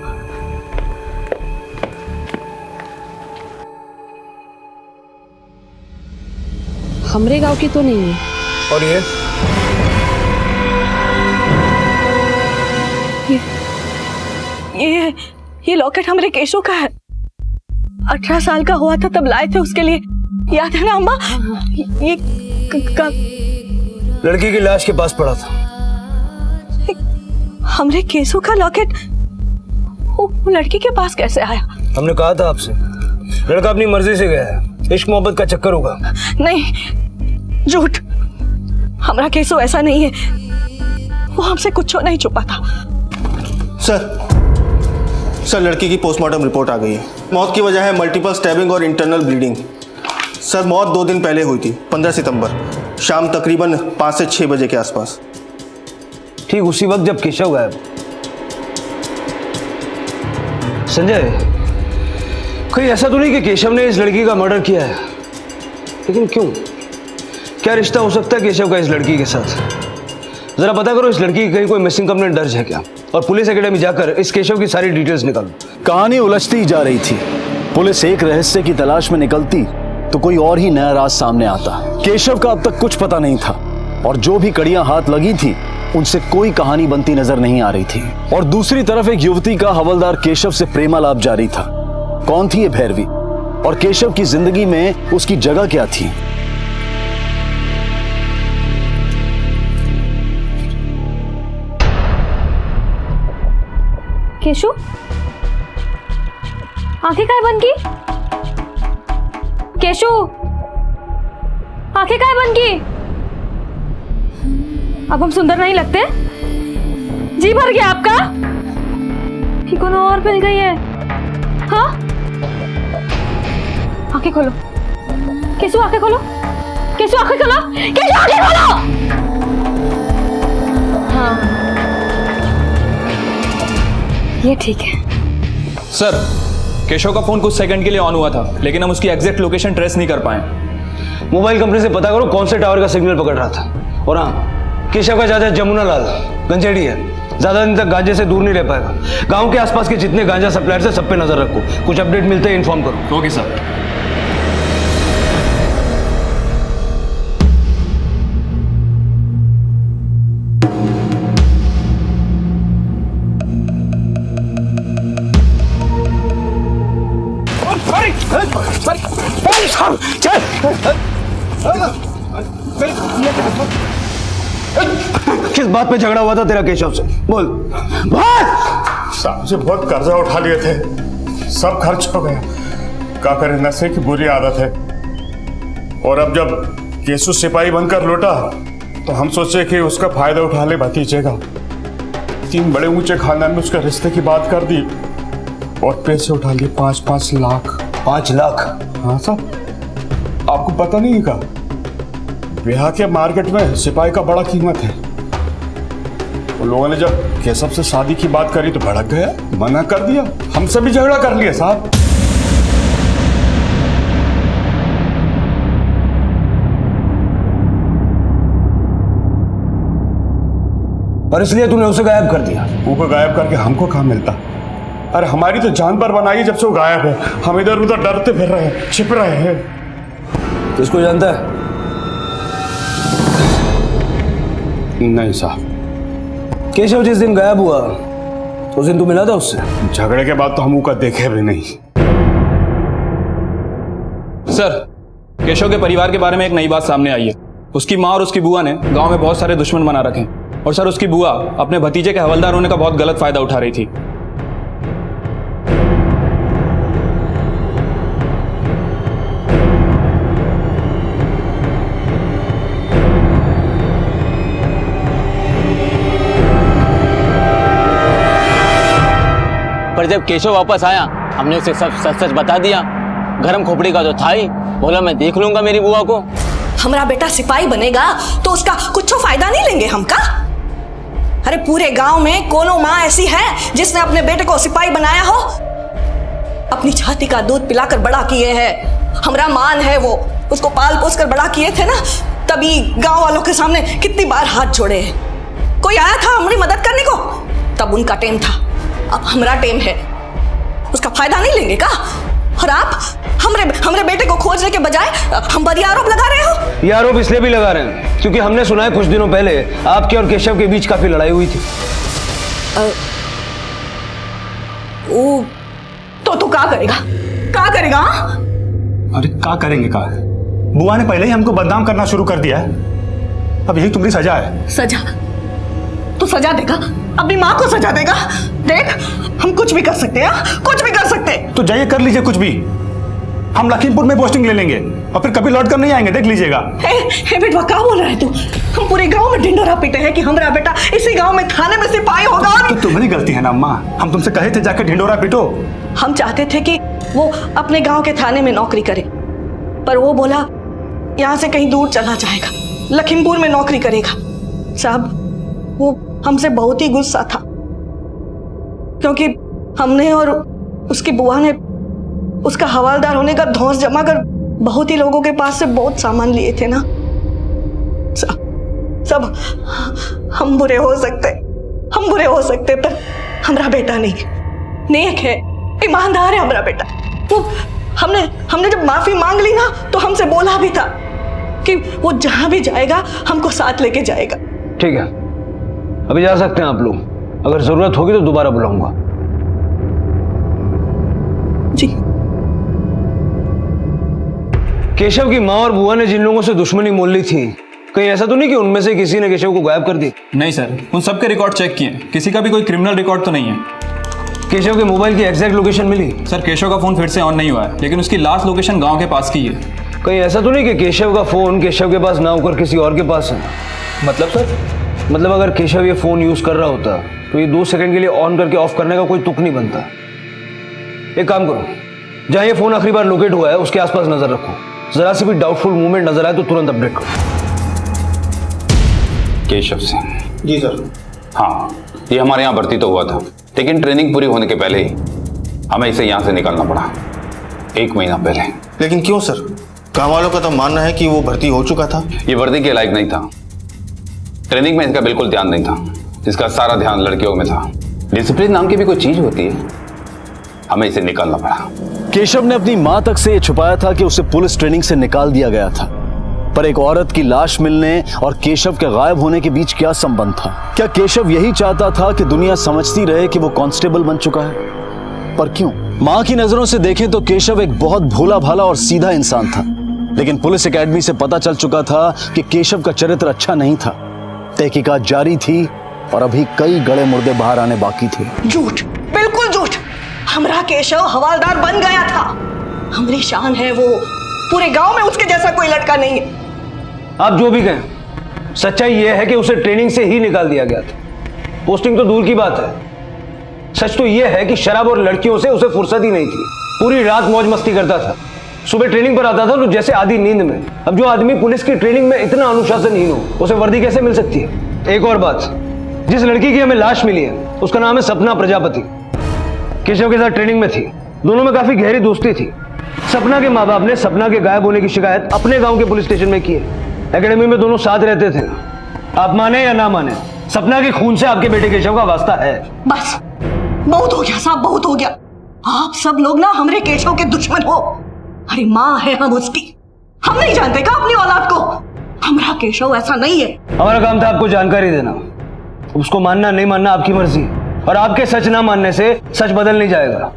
हमरे गांव की तो नहीं है। और ये लॉकेट हमरे केशव का है। 18 साल का हुआ था तब लाए थे उसके लिए, याद है ना अम्बा? ये लड़की की लाश के पास पड़ा था। हमरे केशव का लॉकेट वो लड़की के पास कैसे आया? हमने कहा था आपसे, लड़का अपनी मर्जी से गया है, इश्क मोहब्बत का चक्कर होगा। नहीं, झूठ। हमारा केशव ऐसा नहीं है, वो हमसे कुछ नहीं छुपा था। सर लड़की की पोस्टमार्टम रिपोर्ट आ गई है। मौत की वजह है मल्टीपल स्टैबिंग और इंटरनल ब्लीडिंग। सर मौत 2 दिन पहले हुई थी, 15 सितंबर शाम तकरीबन 5 से 6 बजे के आसपास। ठीक उसी वक्त जब केशव गायब। संजय, कोई ऐसा तो नहीं कि केशव ने इस लड़की का मर्डर किया है, लेकिन क्यों? क्या रिश्ता हो सकता है केशव का इस लड़की के साथ? जरा पता करो इस लड़की की कहीं कोई मिसिंग कंप्लेंट दर्ज है क्या, और पुलिस एकेडमी जाकर इस केशव की सारी डिटेल्स निकालो। कहानी उलझती जा रही थी। पुलिस एक रहस्य की तलाश में निकलती तो कोई और ही नया राज सामने आता। केशव का अब तक कुछ पता नहीं था, और जो भी कड़ियां हाथ लगी थी उनसे कोई कहानी बनती नजर नहीं आ रही थी। और दूसरी तरफ एक युवती का हवलदार केशव से प्रेमालाप जारी था। कौन थी ये भैरवी, और केशव की जिंदगी में उसकी जगह क्या थी? केशु, आंखें काहे बंद की? केशु, आंखें काहे बंद की? अब हम सुंदर नहीं लगते? जी भर गया आपका? कि कौन और मिल गई है? हाँ, आंखें खोलो केशु, आंखें खोलो केशु, आंखें खोलो केशु, आंखें खोलो। हाँ, ये ठीक है। सर केशव का फोन कुछ सेकंड के लिए ऑन हुआ था, लेकिन हम उसकी एग्जैक्ट लोकेशन ट्रेस नहीं कर पाए। मोबाइल कंपनी से पता करो कौन से टावर का सिग्नल पकड़ रहा था। और हाँ, केशव का चाचा जमुना लाल गंजेड़ी है, ज्यादा दिन तक गांजे से दूर नहीं रह पाएगा। गांव के आसपास के जितने गांजा सप्लायर्स है सब पे नजर रखो, कुछ अपडेट मिलते हैं इन्फॉर्म करो। Okay sir. किस बात पे झगड़ा हुआ था तेरा केशव से? बोल बोल। साहब से बहुत कर्जा उठा लिए थे, सब खर्च हो गया। क्या करें, नशे की बुरी आदत है। और अब जब केसु सिपाही बनकर लौटा तो हम सोचे कि उसका फायदा उठा ले भतीजे का। 3 बड़े ऊंचे खानदान में उसके रिश्ते की बात कर दी और पैसे उठा लिए 5-5 लाख। 5 लाख? हाँ साहब, आपको पता नहीं का, बिहार के मार्केट में सिपाही का बड़ा कीमत है। उन लोगों ने जब केशव से शादी की बात करी तो भड़क गया, मना कर दिया, हमसे भी झगड़ा कर लिया साहब। और इसलिए तूने उसे गायब कर दिया? वो गायब करके हमको कहाँ मिलता? अरे हमारी तो जान पर बनाई जब से वो गायब है। हम इधर उधर डरते फिर रहे हैं, छिप रहे हैं। किसको जानता है? नहीं साहब। केशव जिस दिन गायब हुआ उस दिन तू मिला था उससे? झगड़े के बाद तो हम उसका देखे भी नहीं। सर, केशव के परिवार के बारे में एक नई बात सामने आई है। उसकी माँ और उसकी बुआ ने गांव में बहुत सारे दुश्मन बना रखे हैं। और सर, उसकी बुआ अपने भतीजे के हवलदार होने का बहुत गलत फायदा उठा रही थी। पर जब केशव वापस आया हमने उसे सब सच सच बता दिया। गरम खोपड़ी का तो था ही, बोला मैं देख लूंगा मेरी बुआ को। हमारा बेटा सिपाही बनेगा तो उसका कुछ फायदा नहीं लेंगे हम का? अरे पूरे गांव में कोनो माँ ऐसी है जिसने अपने बेटे को सिपाही बनाया हो? अपनी छाती का दूध पिलाकर बड़ा किए हैं। हमारा मान है वो, उसको पाल पोस कर बड़ा किए थे ना, तभी गांव वालों के सामने कितनी बार हाथ जोड़े हैं। कोई आया था हमारी मदद करने को? तब उनका टेम था, अब हमारा टेम है। उसका फायदा नहीं लेंगे का? और आप हमरे बेटे को खोजने के बजाय हम पर आरोप लगा रहे हो। ये आरोप इसलिए भी लगा रहे हैं क्योंकि हमने सुना है कुछ दिनों पहले आपके और केशव के बीच काफी लड़ाई हुई थी। तो क्या करेगा? क्या करेगा? अरे क्या करेंगे का? बुआ ने पहले ही हमको बदनाम करना शुरू कर दिया है। अब यही तुम्हारी सजा है। सजा? तू सजा देगा? अपनी माँ को सजा देगा? देख, हम कुछ भी कर सकते हैं, कुछ भी कर सकते। तो जाइए कर लीजिए कुछ भी। हम लखीमपुर में पोस्टिंग ले लेंगे और फिर कभी लौट कर नहीं आएंगे, देख लीजिएगा। बेटवा क्या बोल रहा है तू? हम पूरे गांव में ढिंडोरा पीटे हैं कि हमारा बेटा इसी गांव में थाने में सिपाही होगा। तो तुम्हारी गलती है ना अम्मा, हम तुमसे कहे थे जाकर ढिंडोरा पीटो। हम चाहते थे कि वो अपने गांव के थाने में नौकरी करे, पर वो बोला यहाँ से कहीं दूर चला जाएगा, लखीमपुर में नौकरी करेगा। साहब, वो हमसे बहुत ही गुस्सा था क्योंकि हमने और उसकी बुआ ने उसका हवालदार होने का धौंस जमा कर बहुत ही लोगों के पास से बहुत सामान लिए थे ना। सब हम बुरे हो सकते पर हमारा बेटा नहीं, नेक है, ईमानदार है हमारा बेटा। वो हमने जब माफी मांग ली ना तो हमसे बोला भी था कि वो जहां भी जाएगा हमको साथ लेके जाएगा। ठीक है, अभी जा सकते हैं आप लोग, अगर जरूरत होगी तो दोबारा बुलाऊंगा। जी। केशव की माँ और बुआ ने जिन लोगों से दुश्मनी मोल ली थी, कहीं ऐसा तो नहीं कि उनमें से किसी ने केशव को गायब कर दिया? नहीं सर, उन सबके रिकॉर्ड चेक किए, किसी का भी कोई क्रिमिनल रिकॉर्ड तो नहीं है। केशव के मोबाइल की एग्जैक्ट लोकेशन मिली? सर, केशव का फोन फिर से ऑन नहीं हुआ है, लेकिन उसकी लास्ट लोकेशन गांव के पास की है। कहीं ऐसा तो नहीं कि केशव का फोन केशव के पास ना होकर किसी और के पास है? मतलब सर? मतलब अगर केशव ये फोन यूज कर रहा होता तो ये 2 सेकंड के लिए ऑन करके ऑफ करने का कोई तुक नहीं बनता। एक काम करो, जहां ये फोन आखिरी बार लोकेट हुआ है उसके आसपास नजर रखो, जरा सी भी डाउटफुल मूवमेंट नजर आए तो तुरंत अपडेट करो। केशव सिंह? जी सर। हाँ, ये हमारे यहाँ भर्ती तो हुआ था, लेकिन ट्रेनिंग पूरी होने के पहले ही हमें इसे यहाँ से निकालना पड़ा, 1 महीना पहले। लेकिन क्यों सर? गाँव वालों का तो मानना है कि वो भर्ती हो चुका था। ये वर्दी के लायक नहीं था, ट्रेनिंग में इसका बिल्कुल ध्यान नहीं था, इसका सारा ध्यान लड़कियों में था। डिसिप्लिन नाम की भी कोई चीज होती है, हमें इसे निकालना पड़ा। केशव ने अपनी मां तक से ये छुपाया था कि उसे पुलिस ट्रेनिंग से निकाल दिया गया था, पर एक औरत की लाश मिलने और केशव के गायब होने के बीच क्या संबंध था? क्या केशव यही चाहता था कि दुनिया समझती रहे कि वो कांस्टेबल बन चुका है? पर क्यों? मां की नजरों से देखें तो केशव एक बहुत भोला भाला और सीधा इंसान था, लेकिन पुलिस एकेडमी से पता चल चुका था कि केशव का चरित्र अच्छा नहीं था। तहकीकात जारी थी और अभी कई गड़े मुर्दे बाहर आने बाकी थे। झूठ, हमरा केशव हवालदार बन गया था। हमारी शान है वो, पूरे गांव में उसके जैसा कोई लड़का नहीं है। आप जो भी कहें, सच्चाई यह है कि उसे ट्रेनिंग से ही निकाल दिया गया था। पोस्टिंग तो दूर की बात है, सच तो यह है कि शराब और लड़कियों से उसे फुर्सत ही नहीं थी। पूरी रात मौज मस्ती करता था, सुबह ट्रेनिंग पर आता था तो जैसे आधी नींद में। अब जो आदमी पुलिस की ट्रेनिंग में इतना अनुशासनहीन हो, उसे वर्दी कैसे मिल सकती है? एक और बात, जिस लड़की की हमें लाश मिली है उसका नाम है सपना प्रजापति। केशव के साथ ट्रेनिंग में थी, दोनों में काफी गहरी दोस्ती थी। सपना के माँ बाप ने सपना के गायब होने की शिकायत अपने गांव के पुलिस स्टेशन में की है। एकेडमी में दोनों साथ रहते थे। आप माने या ना माने, सपना के खून से आपके बेटे केशव का वास्ता है। बस बहुत हो गया साहब, बहुत हो गया। आप सब लोग ना हमरे केशव के दुश्मन हो। अरे माँ है हम उसकी, हम नहीं जानते क्या अपनी औलाद को? हमारा केशव ऐसा नहीं है। हमारा काम था आपको जानकारी देना, उसको मानना नहीं मानना आपकी मर्जी। और आपके सच ना मानने से सच बदल नहीं जाएगा।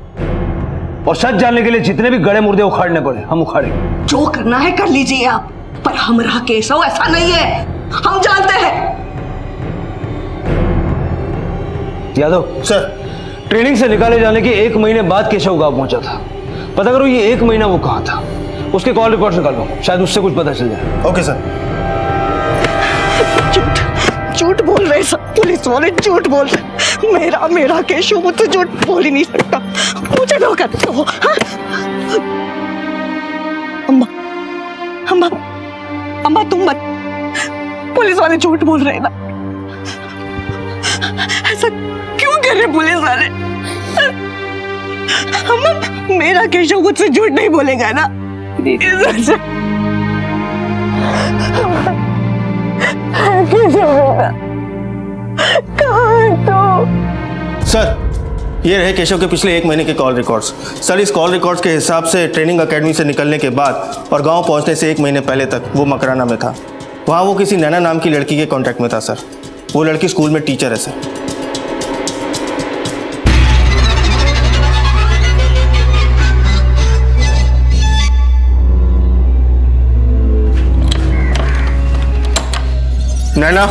और सच जानने के लिए जितने भी गड़े मुर्दे उखाड़ने पड़े हम उखाड़ेंगे। जो करना है कर लीजिए आप, पर हमारा केशव ऐसा नहीं है, हम जानते हैं। यादव सर, ट्रेनिंग से निकाले जाने के 1 महीने बाद केशव गांव पहुंचा था। पता करो ये 1 महीना वो कहां था। उसके कॉल रिकॉर्ड निकालो, शायद उससे कुछ पता चल जाए। Okay sir. झूठ बोल रहे सब पुलिस वाले, झूठ बोल रहे। मेरा केशव मुझसे झूठ बोल ही नहीं सकता। मुझे धोखा देते हो। अम्मा अम्मा अम्मा तुम मत, पुलिस वाले झूठ बोल रहे ना। ऐसा क्यों कर रहे पुलिस वाले? अम्मा मेरा केशव मुझसे झूठ नहीं बोलेगा ना। सर, ये रहे केशव के पिछले 1 महीने के कॉल रिकॉर्ड्स। सर, इस कॉल रिकॉर्ड्स के हिसाब से ट्रेनिंग अकेडमी से निकलने के बाद और गांव पहुंचने से 1 महीने पहले तक वो मकराना में था। वहाँ वो किसी नैना नाम की लड़की के कॉन्टैक्ट में था सर। वो लड़की स्कूल में टीचर है सर। नैना,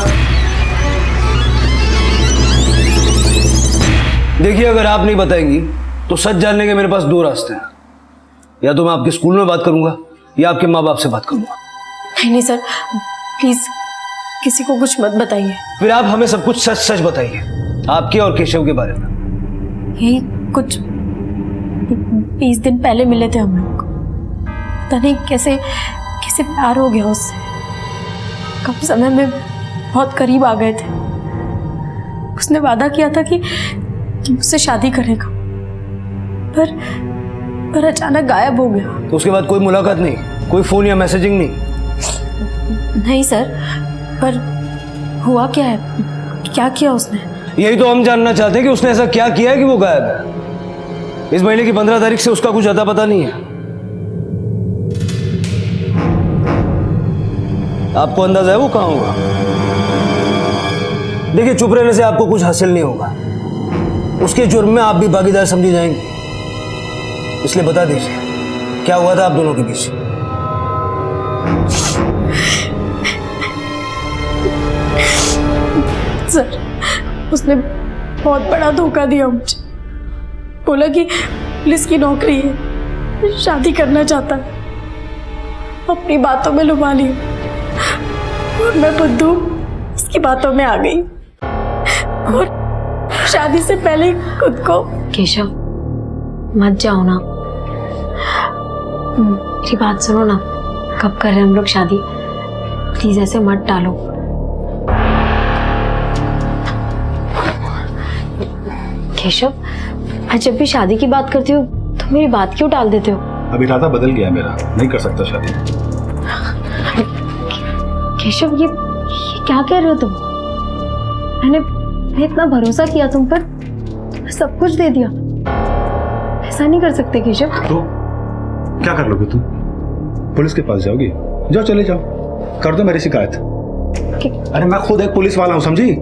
देखिए, अगर आप नहीं बताएंगी तो सच जानने के मेरे पास 2 रास्ते हैं। या तो मैं आपके स्कूल में बात करूंगा या आपके माँ बाप से बात करूंगा। नहीं सर, प्लीज किसी को कुछ मत बताइए। फिर आप हमें सब कुछ सच सच बताइए, आपके और केशव के बारे में। यही कुछ 20 दिन पहले मिले थे हम लोग। पता नहीं कैसे कैसे प्यार हो गया उससे। कम समय में बहुत करीब आ गए थे। उसने वादा किया था कि मुझसे शादी करेगा, पर अचानक गायब हो गया। तो उसके बाद कोई मुलाकात नहीं, कोई फोन या मैसेजिंग नहीं? नहीं सर, पर हुआ क्या है, क्या किया उसने? यही तो हम जानना चाहते हैं कि उसने ऐसा क्या किया है कि वो गायब है। इस महीने की 15 तारीख से उसका कुछ अता पता नहीं है। आपको अंदाजा है वो कहां होगा? देखिए, चुप रहने से आपको कुछ हासिल नहीं होगा। उसके जुर्म में आप भी भागीदार समझी जाएंगे। इसलिए बता दीजिए, क्या हुआ था आप दोनों के बीच? सर, उसने बहुत बड़ा धोखा दिया मुझे। बोला कि पुलिस की नौकरी है, शादी करना चाहता है। अपनी बातों में लुभा लिया और मैं बुद्धू उसकी बातों में आ गई और शादी से पहले खुद को। केशव, मत जाओ ना, मेरी बात सुनो ना। कब कर रहे हैं हम लोग शादी? प्लीज ऐसे मत टालो। केशव, मैं जब भी शादी की बात करती हूँ तो मेरी बात क्यों टाल देते हो? अब इरादा बदल गया मेरा, नहीं कर सकता शादी। केशव, ये क्या कह रहे हो तुम? मैंने इतना भरोसा किया तुम पर, सब कुछ दे दिया। ऐसा नहीं कर सकते केशव। तो क्या कर लोगे तुम? पुलिस के पास जाओगी? जाओ, चले जाओ, कर दो मेरी शिकायत। अरे मैं खुद एक पुलिस वाला हूं, समझी?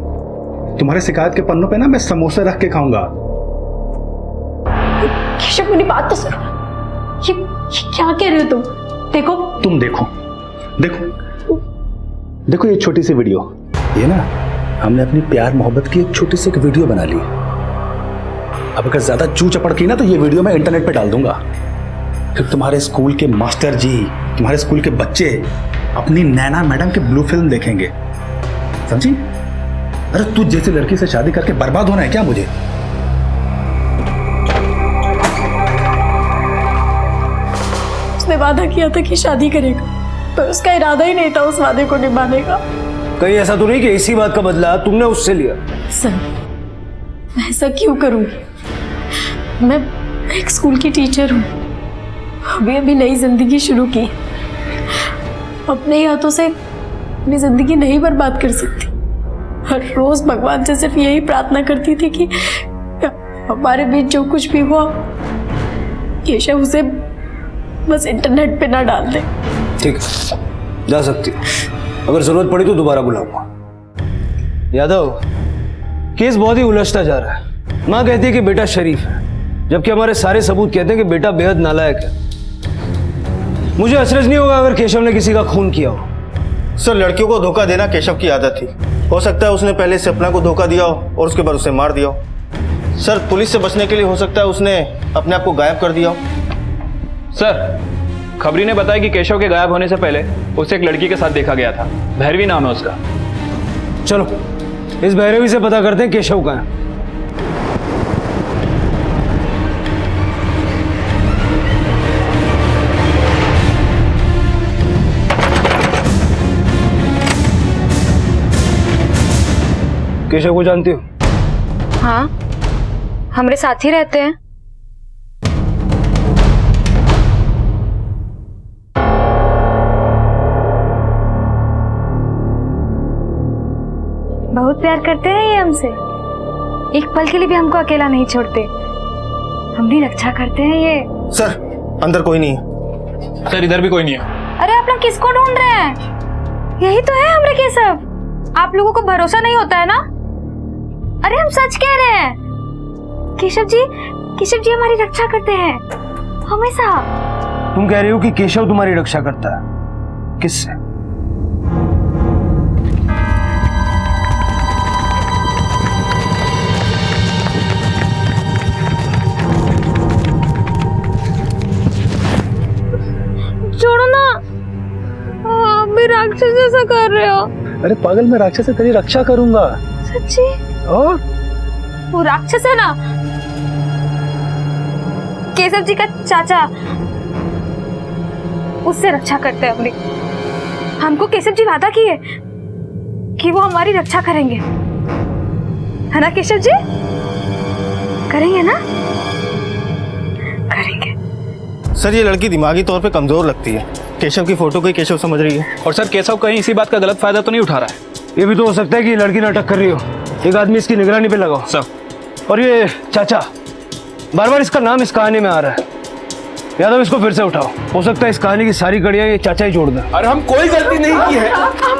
तुम्हारे शिकायत के पन्नों पे ना मैं समोसे रख के खाऊंगा। केशव, मेरी बात तो सुनो। ये क्या कह रहे हो तुम? देखो, तुम देखो देखो ये छोटी सी वीडियो, ये ना हमने अपनी प्यार मोहब्बत की एक छोटी सी वीडियो बना ली। अब अगर ज्यादा चू चपड़ की ना तो ये वीडियो मैं इंटरनेट पे डाल दूंगा, फिर तुम्हारे स्कूल के मास्टर जी, तुम्हारे स्कूल के बच्चे अपनी नैना मैडम की ब्लू फिल्म देखेंगे, समझी? अरे तू जैसी लड़की से शादी करके बर्बाद होना है क्या मुझे? उसने वादा किया था कि शादी करेगा, पर उसका इरादा ही नहीं था उस वादे को निभाने का। कहीं ऐसा तो नहीं कि इसी बात का बदला तुमने उससे लिया? सर, मैं ऐसा क्यों करूंगी? मैं एक स्कूल की टीचर हूँ, अभी नई जिंदगी शुरू की, अपने ही हाथों से अपनी जिंदगी नहीं बर्बाद कर सकती। हर रोज भगवान से सिर्फ यही प्रार्थना करती थी कि हमारे बीच जो कुछ भी हुआ केशव उसे बस इंटरनेट पे ना डाल दे। ठीक है, जा सकती है, अगर जरूरत पड़ी तो दोबारा बुलाऊंगा। यादव, केस बहुत ही उलझता जा रहा है। माँ कहती है कि बेटा शरीफ है, जबकि हमारे सारे सबूत कहते हैं कि बेटा बेहद नालायक है। मुझे अचरज नहीं होगा अगर केशव ने किसी का खून किया हो। सर, लड़कियों को धोखा देना केशव की आदत थी। हो सकता है उसने पहले सपना को धोखा दिया हो और उसके बाद उसे मार दिया हो। सर, पुलिस से बचने के लिए हो सकता है उसने अपने आप को गायब कर दिया हो। सर, खबरी ने बताया कि केशव के गायब होने से पहले उसे एक लड़की के साथ देखा गया था, भैरवी नाम है उसका। चलो इस भैरवी से पता करते हैं केशव कहाँ है। केशव को जानती हो? हाँ, हमारे साथ ही रहते हैं। बहुत प्यार करते हैं ये हमसे, एक पल के लिए भी हमको अकेला नहीं छोड़ते, हमारी रक्षा करते हैं ये। सर, अंदर कोई नहीं है। सर, इधर भी कोई नहीं है। अरे आप लोग किसको ढूंढ रहे हैं? यही तो है हमारे केशव। आप लोगों को भरोसा नहीं होता है ना? अरे हम सच कह रहे हैं। केशव जी हमारी रक्षा करते हैं हमेशा। तुम कह रही हो कि केशव तुम्हारी रक्षा करता है? किससे? छोड़ो ना, आप भी राक्षस जैसा कर रहे हो। अरे पागल, मैं राक्षस से तेरी रक्षा करूंगा। सच्ची? और वो राक्षस है ना, केशव जी का चाचा, उससे रक्षा करते हैं अपनी। हमको केशव जी वादा किए कि वो हमारी रक्षा करेंगे, है ना केशव जी? करेंगे ना? करेंगे। सर, ये लड़की दिमागी तौर पे कमजोर लगती है। केशव की फोटो को ही केशव समझ रही है। और सर, केशव कहीं इसी बात का गलत फायदा तो नहीं उठा रहा है? ये भी तो हो सकता है कि लड़की नाटक कर रही हो। एक आदमी इसकी निगरानी पे लगाओ। सर। और ये चाचा, बार बार इसका नाम इस कहानी में आ रहा है। यादव, इसको फिर से उठाओ। हो सकता है इस कहानी की सारी कड़ियां ये चाचा ही जोड़ दें। अरे हम कोई गलती नहीं की है।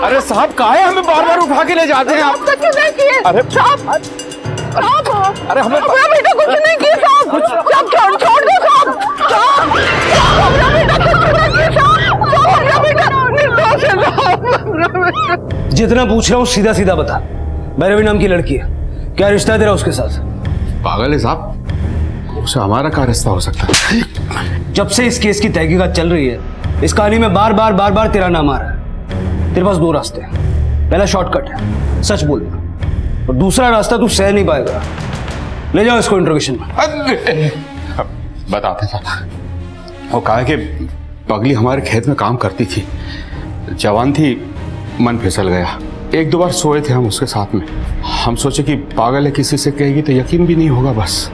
अरे साहब, काहे हमें बार बार उठा के ले जाते हैं आप? अरे साहब, अरे हमें बेटा कुछ नहीं किया साहब। साहब छोड़ दो साहब। जितना पूछ रहा हूँ सीधा सीधा बता। भैरवी नाम की लड़की है, क्या रिश्ता है तेरा उसके साथ? पागल है साहब, उसे हमारा क्या रिश्ता हो सकता है? जब से इस केस की तहकीकात चल रही है, इस कहानी में बार बार तेरा नाम आ रहा है। तेरे पास दो रास्ते हैं। पहला शॉर्टकट है, सच बोलना, और दूसरा रास्ता तू सह नहीं पाएगा। ले जाओ इसको इंट्रोगेशन में। बताते साहब, वो कहा कि पगली हमारे खेत में काम करती थी, जवान थी, मन फिसल गया। एक दो बार सोए थे हम उसके साथ में। हम सोचे कि पागल है, किसी से कहेगी तो यकीन भी नहीं होगा बस।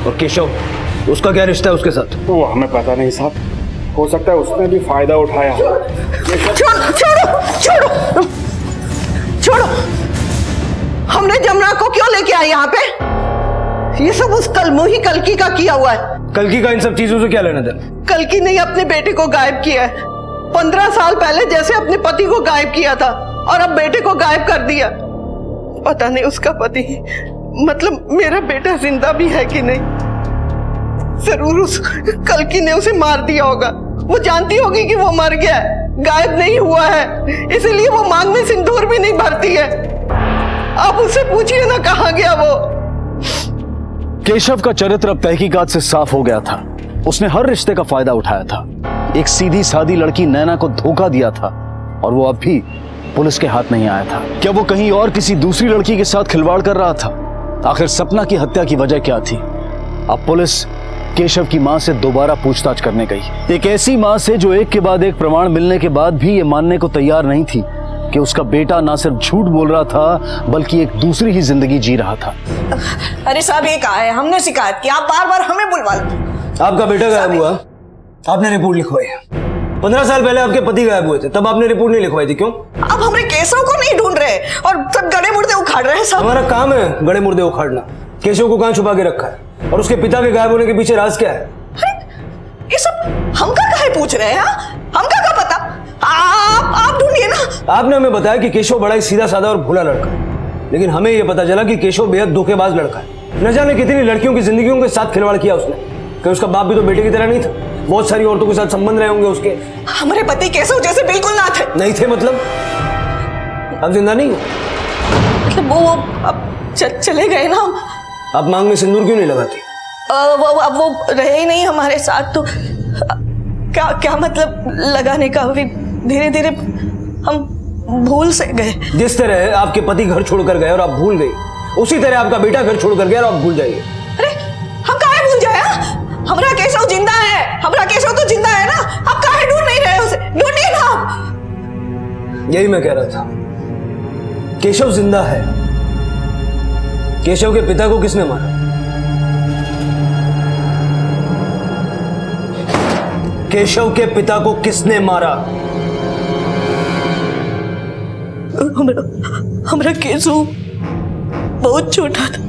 और केशव, उसका क्या रिश्ता है उसके साथ? वो हमें पता नहीं साहब, हो सकता है उसने भी फायदा उठाया। छोड़ो, हमने जमुना को क्यों लेके आए यहाँ पे? ये सब उस कलमुही कल्की का किया हुआ है। कल्की का इन सब चीजों से क्या लेना देना? कल्की ने अपने बेटे को गायब किया है। 15 साल पहले जैसे अपने पति को गायब किया था, और अब बेटे को गायब कर दिया। पता नहीं उसका पति, मतलब मेरा बेटा जिंदा भी है कि नहीं। जरूर उस कल्की ने उसे मार दिया होगा। वो जानती होगी कि वो मर गया है, गायब नहीं हुआ है, इसीलिए वो मांग में सिंदूर भी नहीं भरती है। आप उससे पूछिए ना कहाँ गया वो। केशव का चरित्र अब तहकीकात से साफ हो गया था। उसने हर रिश्ते का फायदा उठाया था। एक सीधी सादी लड़की नैना को धोखा दिया था और वो अब भी पुलिस के हाथ नहीं आया था। क्या वो कहीं और किसी दूसरी लड़की के साथ खिलवाड़ कर रहा था? आखिर सपना की हत्या की वजह क्या थी? अब पुलिस केशव की मां से दोबारा पूछताछ करने गई। एक ऐसी मां से जो एक के बाद एक प्रमाण मिलने के बाद भी ये मानने को तैयार नहीं थी कि उसका बेटा ना सिर्फ झूठ बोल रहा था बल्कि एक दूसरी ही जिंदगी जी रहा था। अरे साहब ये कहा है, हमने शिकायत की, आप बार बार हमें बुलवा लो। आपका बेटा गायब हुआ, आपने रिपोर्ट लिखवाई। 15 साल पहले आपके पति गायब हुए थे, तब आपने रिपोर्ट नहीं लिखवाई थी, क्यों? अब हमारे केशव को नहीं ढूंढ रहे और सब गड़े मुर्दे उखाड़ रहे हैं सब। हमारा काम है गड़े मुर्दे उखाड़ना। केशव को कहां छुपा के रखा है और उसके पिता के गायब होने के पीछे राज क्या है? ये सब हमका काहे पूछ रहे हैं? हमका क्या पता? आप ढूंढिए ना। आपने हमें बताया कि केशव बड़ा ही सीधा साधा और भोला लड़का है, लेकिन हमें यह पता चला कि केशव बेहद धोखेबाज लड़का है। न जाने कितनी लड़कियों की जिंदगियों के साथ खिलवाड़ किया उसने। कहीं उसका बाप भी तो बेटे की तरह नहीं था? बहुत सारी औरतों के साथ संबंध रहे होंगे उसके। हमारे पति केशव जैसे बिल्कुल ना थे। नहीं थे मतलब? अब जिंदा नहीं हो? मतलब वो अब चले गए ना। आप मांग में सिंदूर क्यों नहीं लगाती? अब वो रहे ही नहीं हमारे साथ, तो क्या मतलब लगाने का? अभी धीरे धीरे हम भूल से गए। जिस तरह आपके पति घर छोड़कर गए और आप भूल गई, उसी तरह आपका बेटा घर छोड़कर गया और आप भूल जाइए। अरे हम काहे भूल जाए? हमारा केशव जिंदा है, हमारा केशव तो जिंदा है ना। आप काहे ढूंढ नहीं रहे उसे? ढूंढिए ना आप। यही मैं कह रहा था, केशव जिंदा है। केशव के पिता को किसने मारा? केशव के पिता को किसने मारा? हमारा केशव बहुत छोटा था,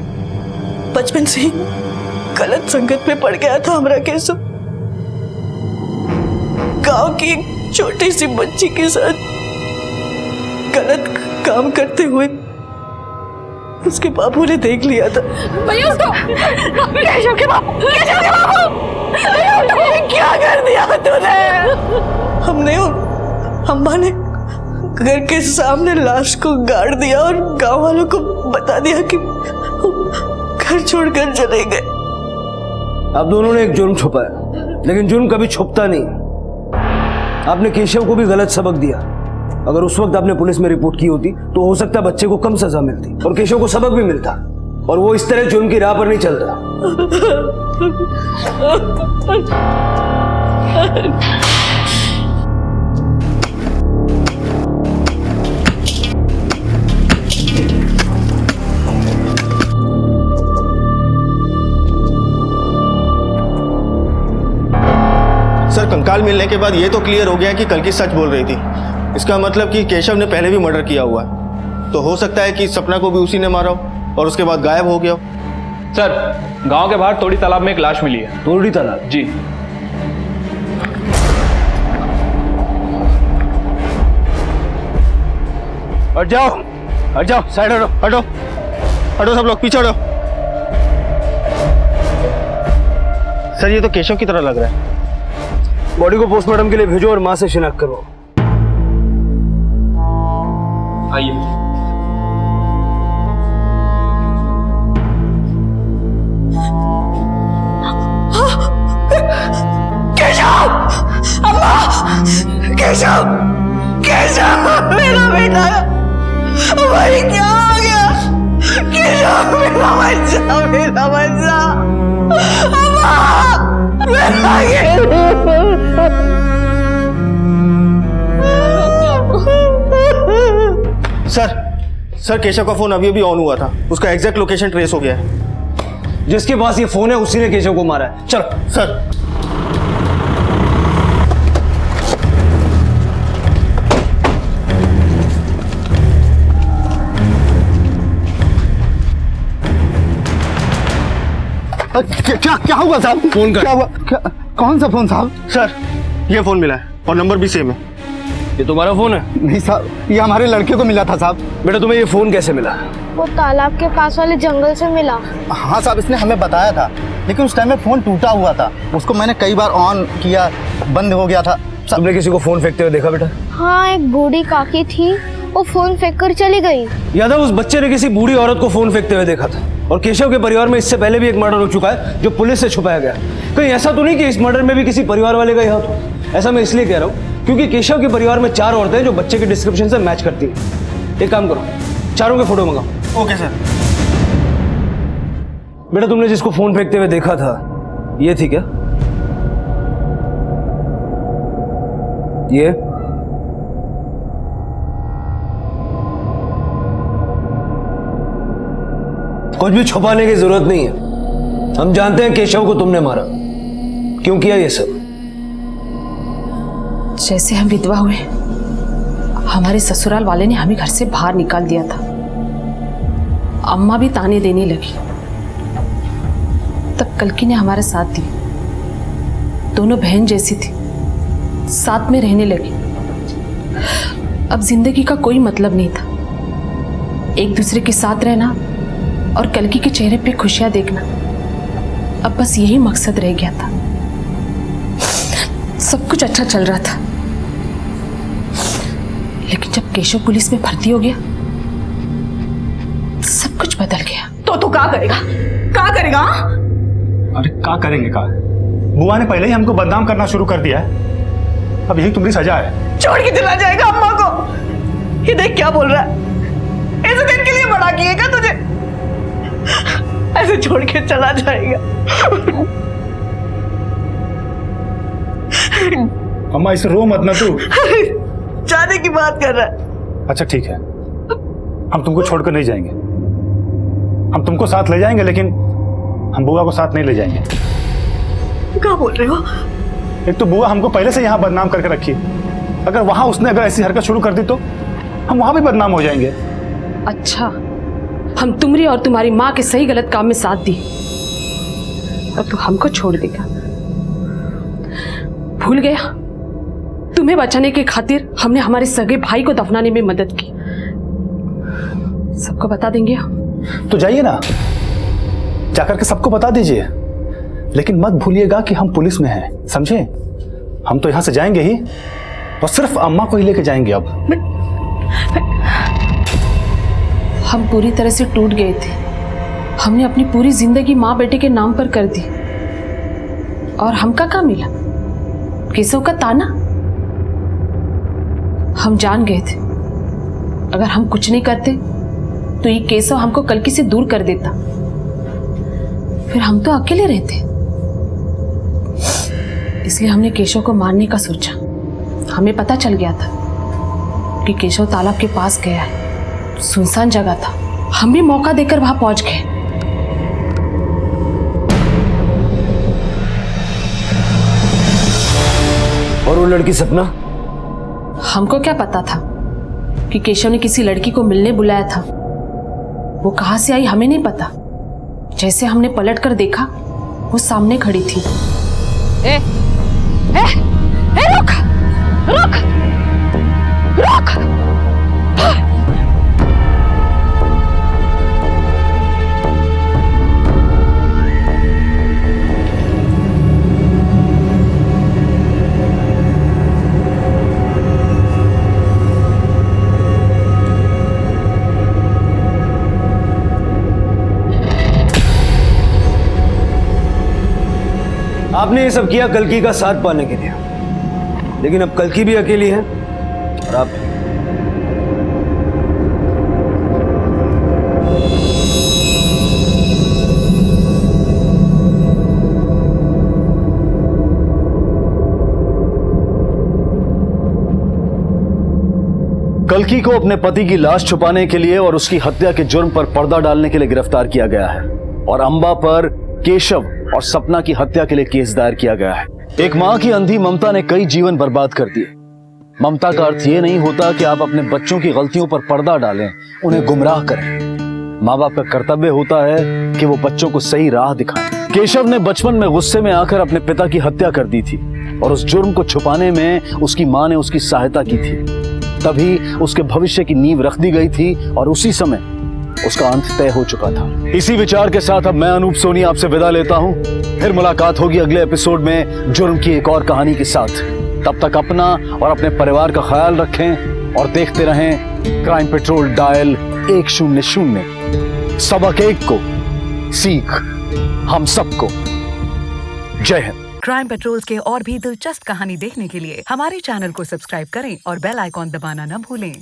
बचपन से ही गलत संगत में पड़ गया था। हमारा केशव गांव की एक छोटी सी बच्ची के साथ गलत काम करते हुए उसके बापू ने देख लिया था। भैया उसको केशव के बापू क्या कर दिया तूने? हमने अम्मा ने घर के सामने लाश को गाड़ दिया और गांव वालों को बता दिया कि घर छोड़कर चले गए। अब दोनों ने एक जुर्म छुपाया, लेकिन जुर्म कभी छुपता नहीं। आपने केशव को भी गलत सबक दिया। अगर उस वक्त आपने पुलिस में रिपोर्ट की होती तो हो सकता है बच्चे को कम सजा मिलती और केशव को सबक भी मिलता और वो इस तरह जुर्म की राह पर नहीं चलता। सर कंकाल मिलने के बाद ये तो क्लियर हो गया कि कल की सच बोल रही थी। इसका मतलब कि केशव ने पहले भी मर्डर किया हुआ है, तो हो सकता है कि सपना को भी उसी ने मारा हो और उसके बाद गायब हो गया हो। सर गांव के बाहर तोड़ी तालाब में एक लाश मिली है। तोड़ी तालाब? जी। हट जाओ साइड हटो सब लोग पीछे हटो। सर ये तो केशव की तरह लग रहा है। बॉडी को पोस्टमार्टम के लिए भेजो और मां से शिनाख्त करो। आइए। केशव! अम्मा! केशव! केशव! मेरा बेटा! भाई क्या हो गया? केशव! मेरा बच्चा! अम्मा! मेरा सर केशव का फोन अभी ऑन हुआ था। उसका एग्जैक्ट लोकेशन ट्रेस हो गया है। जिसके पास ये फोन है उसी ने केशव को मारा है। चलो सर। क्या हुआ साहब? फोन क्या हुआ? कौन सा फोन साहब? सर ये फोन मिला है और नंबर भी सेम है। ये तुम्हारा फोन है? नहीं साहब, ये हमारे लड़के को मिला था साहब। बेटा तुम्हें ये फोन कैसे मिला? वो तालाब के पास वाले जंगल से मिला। हाँ साहब, इसने हमें बताया था, लेकिन उस टाइम में फोन टूटा हुआ था। उसको मैंने कई बार ऑन किया, बंद हो गया था। तुमने किसी को फोन फेंकते हुए देखा बेटा? हाँ, एक बूढ़ी काकी थी, वो फोन फेंक कर चली गई। यादव, उस बच्चे ने किसी बूढ़ी औरत को फोन फेंकते हुए देखा था। और केशव के परिवार में इससे पहले भी एक मर्डर हो चुका है जो पुलिस से छुपाया गया। कहीं ऐसा तो नहीं कि इस मर्डर में भी किसी परिवार वाले का ही हाथ हो? ऐसा मैं इसलिए कह रहा हूँ क्योंकि केशव के परिवार में 4 औरतें हैं जो बच्चे के डिस्क्रिप्शन से मैच करती है। एक काम करो, चारों के फोटो मंगाओ। Okay sir. बेटा, तुमने जिसको फोन फेंकते हुए देखा था ये थी क्या? ये कुछ भी छुपाने की जरूरत नहीं है। हम जानते हैं केशव को तुमने मारा। क्यों किया ये सब? जैसे हम विधवा हुए, हमारे ससुराल वाले ने हमें घर से बाहर निकाल दिया था। अम्मा भी ताने देने लगी। तब कल्की ने हमारा साथ दिया। दोनों बहन जैसी थी, साथ में रहने लगी। अब जिंदगी का कोई मतलब नहीं था। एक दूसरे के साथ रहना और कल्की के चेहरे पे खुशियां देखना, अब बस यही मकसद रह गया था। सब कुछ अच्छा चल रहा था, लेकिन जब केशव पुलिस में भर्ती हो गया सब कुछ बदल गया। तो तू क्या करेगा? क्या करेगा? अरे क्या करेंगे? का बुआ ने पहले ही हमको बदनाम करना शुरू कर दिया है। अब यही तुम्हारी सजा है। छोड़ के चला जाएगा अम्मा को? ये देख क्या बोल रहा है। ऐसे दिन के लिए बड़ा किएगा तुझे? ऐसे छोड़ के चला जाएगा? अम्मा इसे रो मत ना तू। जाने की बात कर रहा है। अच्छा ठीक है, हम तुमको छोड़कर नहीं जाएंगे। हम तुमको साथ ले जाएंगे, लेकिन हम बुआ को साथ नहीं ले जाएंगे। क्या बोल रहे हो? एक तो बुआ हमको पहले से यहाँ बदनाम करके रखी। अगर वहां उसने ऐसी हरकत शुरू कर दी तो हम वहां भी बदनाम हो जाएंगे। अच्छा, हम तुम्हारी और तुम्हारी माँ के सही गलत काम में साथ दी और तू हमको छोड़ देगा? भूल गया? तुम्हें बचाने के खातिर हमने हमारे सगे भाई को दफनाने में मदद की। सबको बता देंगे हम। तो जाइए ना, जाकर के सबको बता दीजिए, लेकिन मत भूलिएगा कि हम पुलिस में हैं, समझे? हम तो यहां से जाएंगे ही और सिर्फ अम्मा को ही लेके जाएंगे। अब हम पूरी तरह से टूट गए थे। हमने अपनी पूरी जिंदगी माँ बेटे के नाम पर कर दी और हमका क्या मिला? केशव का ताना। हम जान गए थे अगर हम कुछ नहीं करते तो ये केशव हमको कल्की से दूर कर देता, फिर हम तो अकेले रहते। इसलिए हमने केशव को मारने का सोचा। हमें पता चल गया था कि केशव तालाब के पास गया है। सुनसान जगह था, हम भी मौका देकर वहां पहुंच गए। और वो लड़की सपना? हमको क्या पता था कि केशव ने किसी लड़की को मिलने बुलाया था। वो कहां से आई हमें नहीं पता। जैसे हमने पलट कर देखा वो सामने खड़ी थी। ए, ए, ए, रुक, रुक, रुक। आपने ये सब किया कल्की का साथ पाने के लिए, लेकिन अब कल्की भी अकेली है और आप। कल्की को अपने पति की लाश छुपाने के लिए और उसकी हत्या के जुर्म पर पर्दा डालने के लिए गिरफ्तार किया गया है और अंबा पर केशव और सपना की हत्या के लिए केस दायर किया गया है। एक मां की अंधी ममता ने कई जीवन बर्बाद कर दिए। ममता का अर्थ ये नहीं होता कि आप अपने बच्चों की गलतियों पर पर्दा डालें, उन्हें गुमराह करें। माँ बाप का कर्तव्य होता है कि वो बच्चों को सही राह दिखाएं। केशव ने बचपन में गुस्से में आकर अपने पिता की हत्या कर दी थी और उस जुर्म को छुपाने में उसकी मां ने उसकी सहायता की थी। तभी उसके भविष्य की नींव रख दी गई थी और उसी समय उसका अंत तय हो चुका था। इसी विचार के साथ अब मैं अनूप सोनी आपसे विदा लेता हूं। फिर मुलाकात होगी अगले एपिसोड में जुर्म की एक और कहानी के साथ। तब तक अपना और अपने परिवार का ख्याल रखें और देखते रहें क्राइम पेट्रोल डायल 100। सबक एक को सीख हम सबको। जय हिंद। क्राइम पेट्रोल के और भी दिलचस्प कहानी देखने के लिए हमारे चैनल को सब्सक्राइब करें और बेल आइकॉन दबाना न भूलें।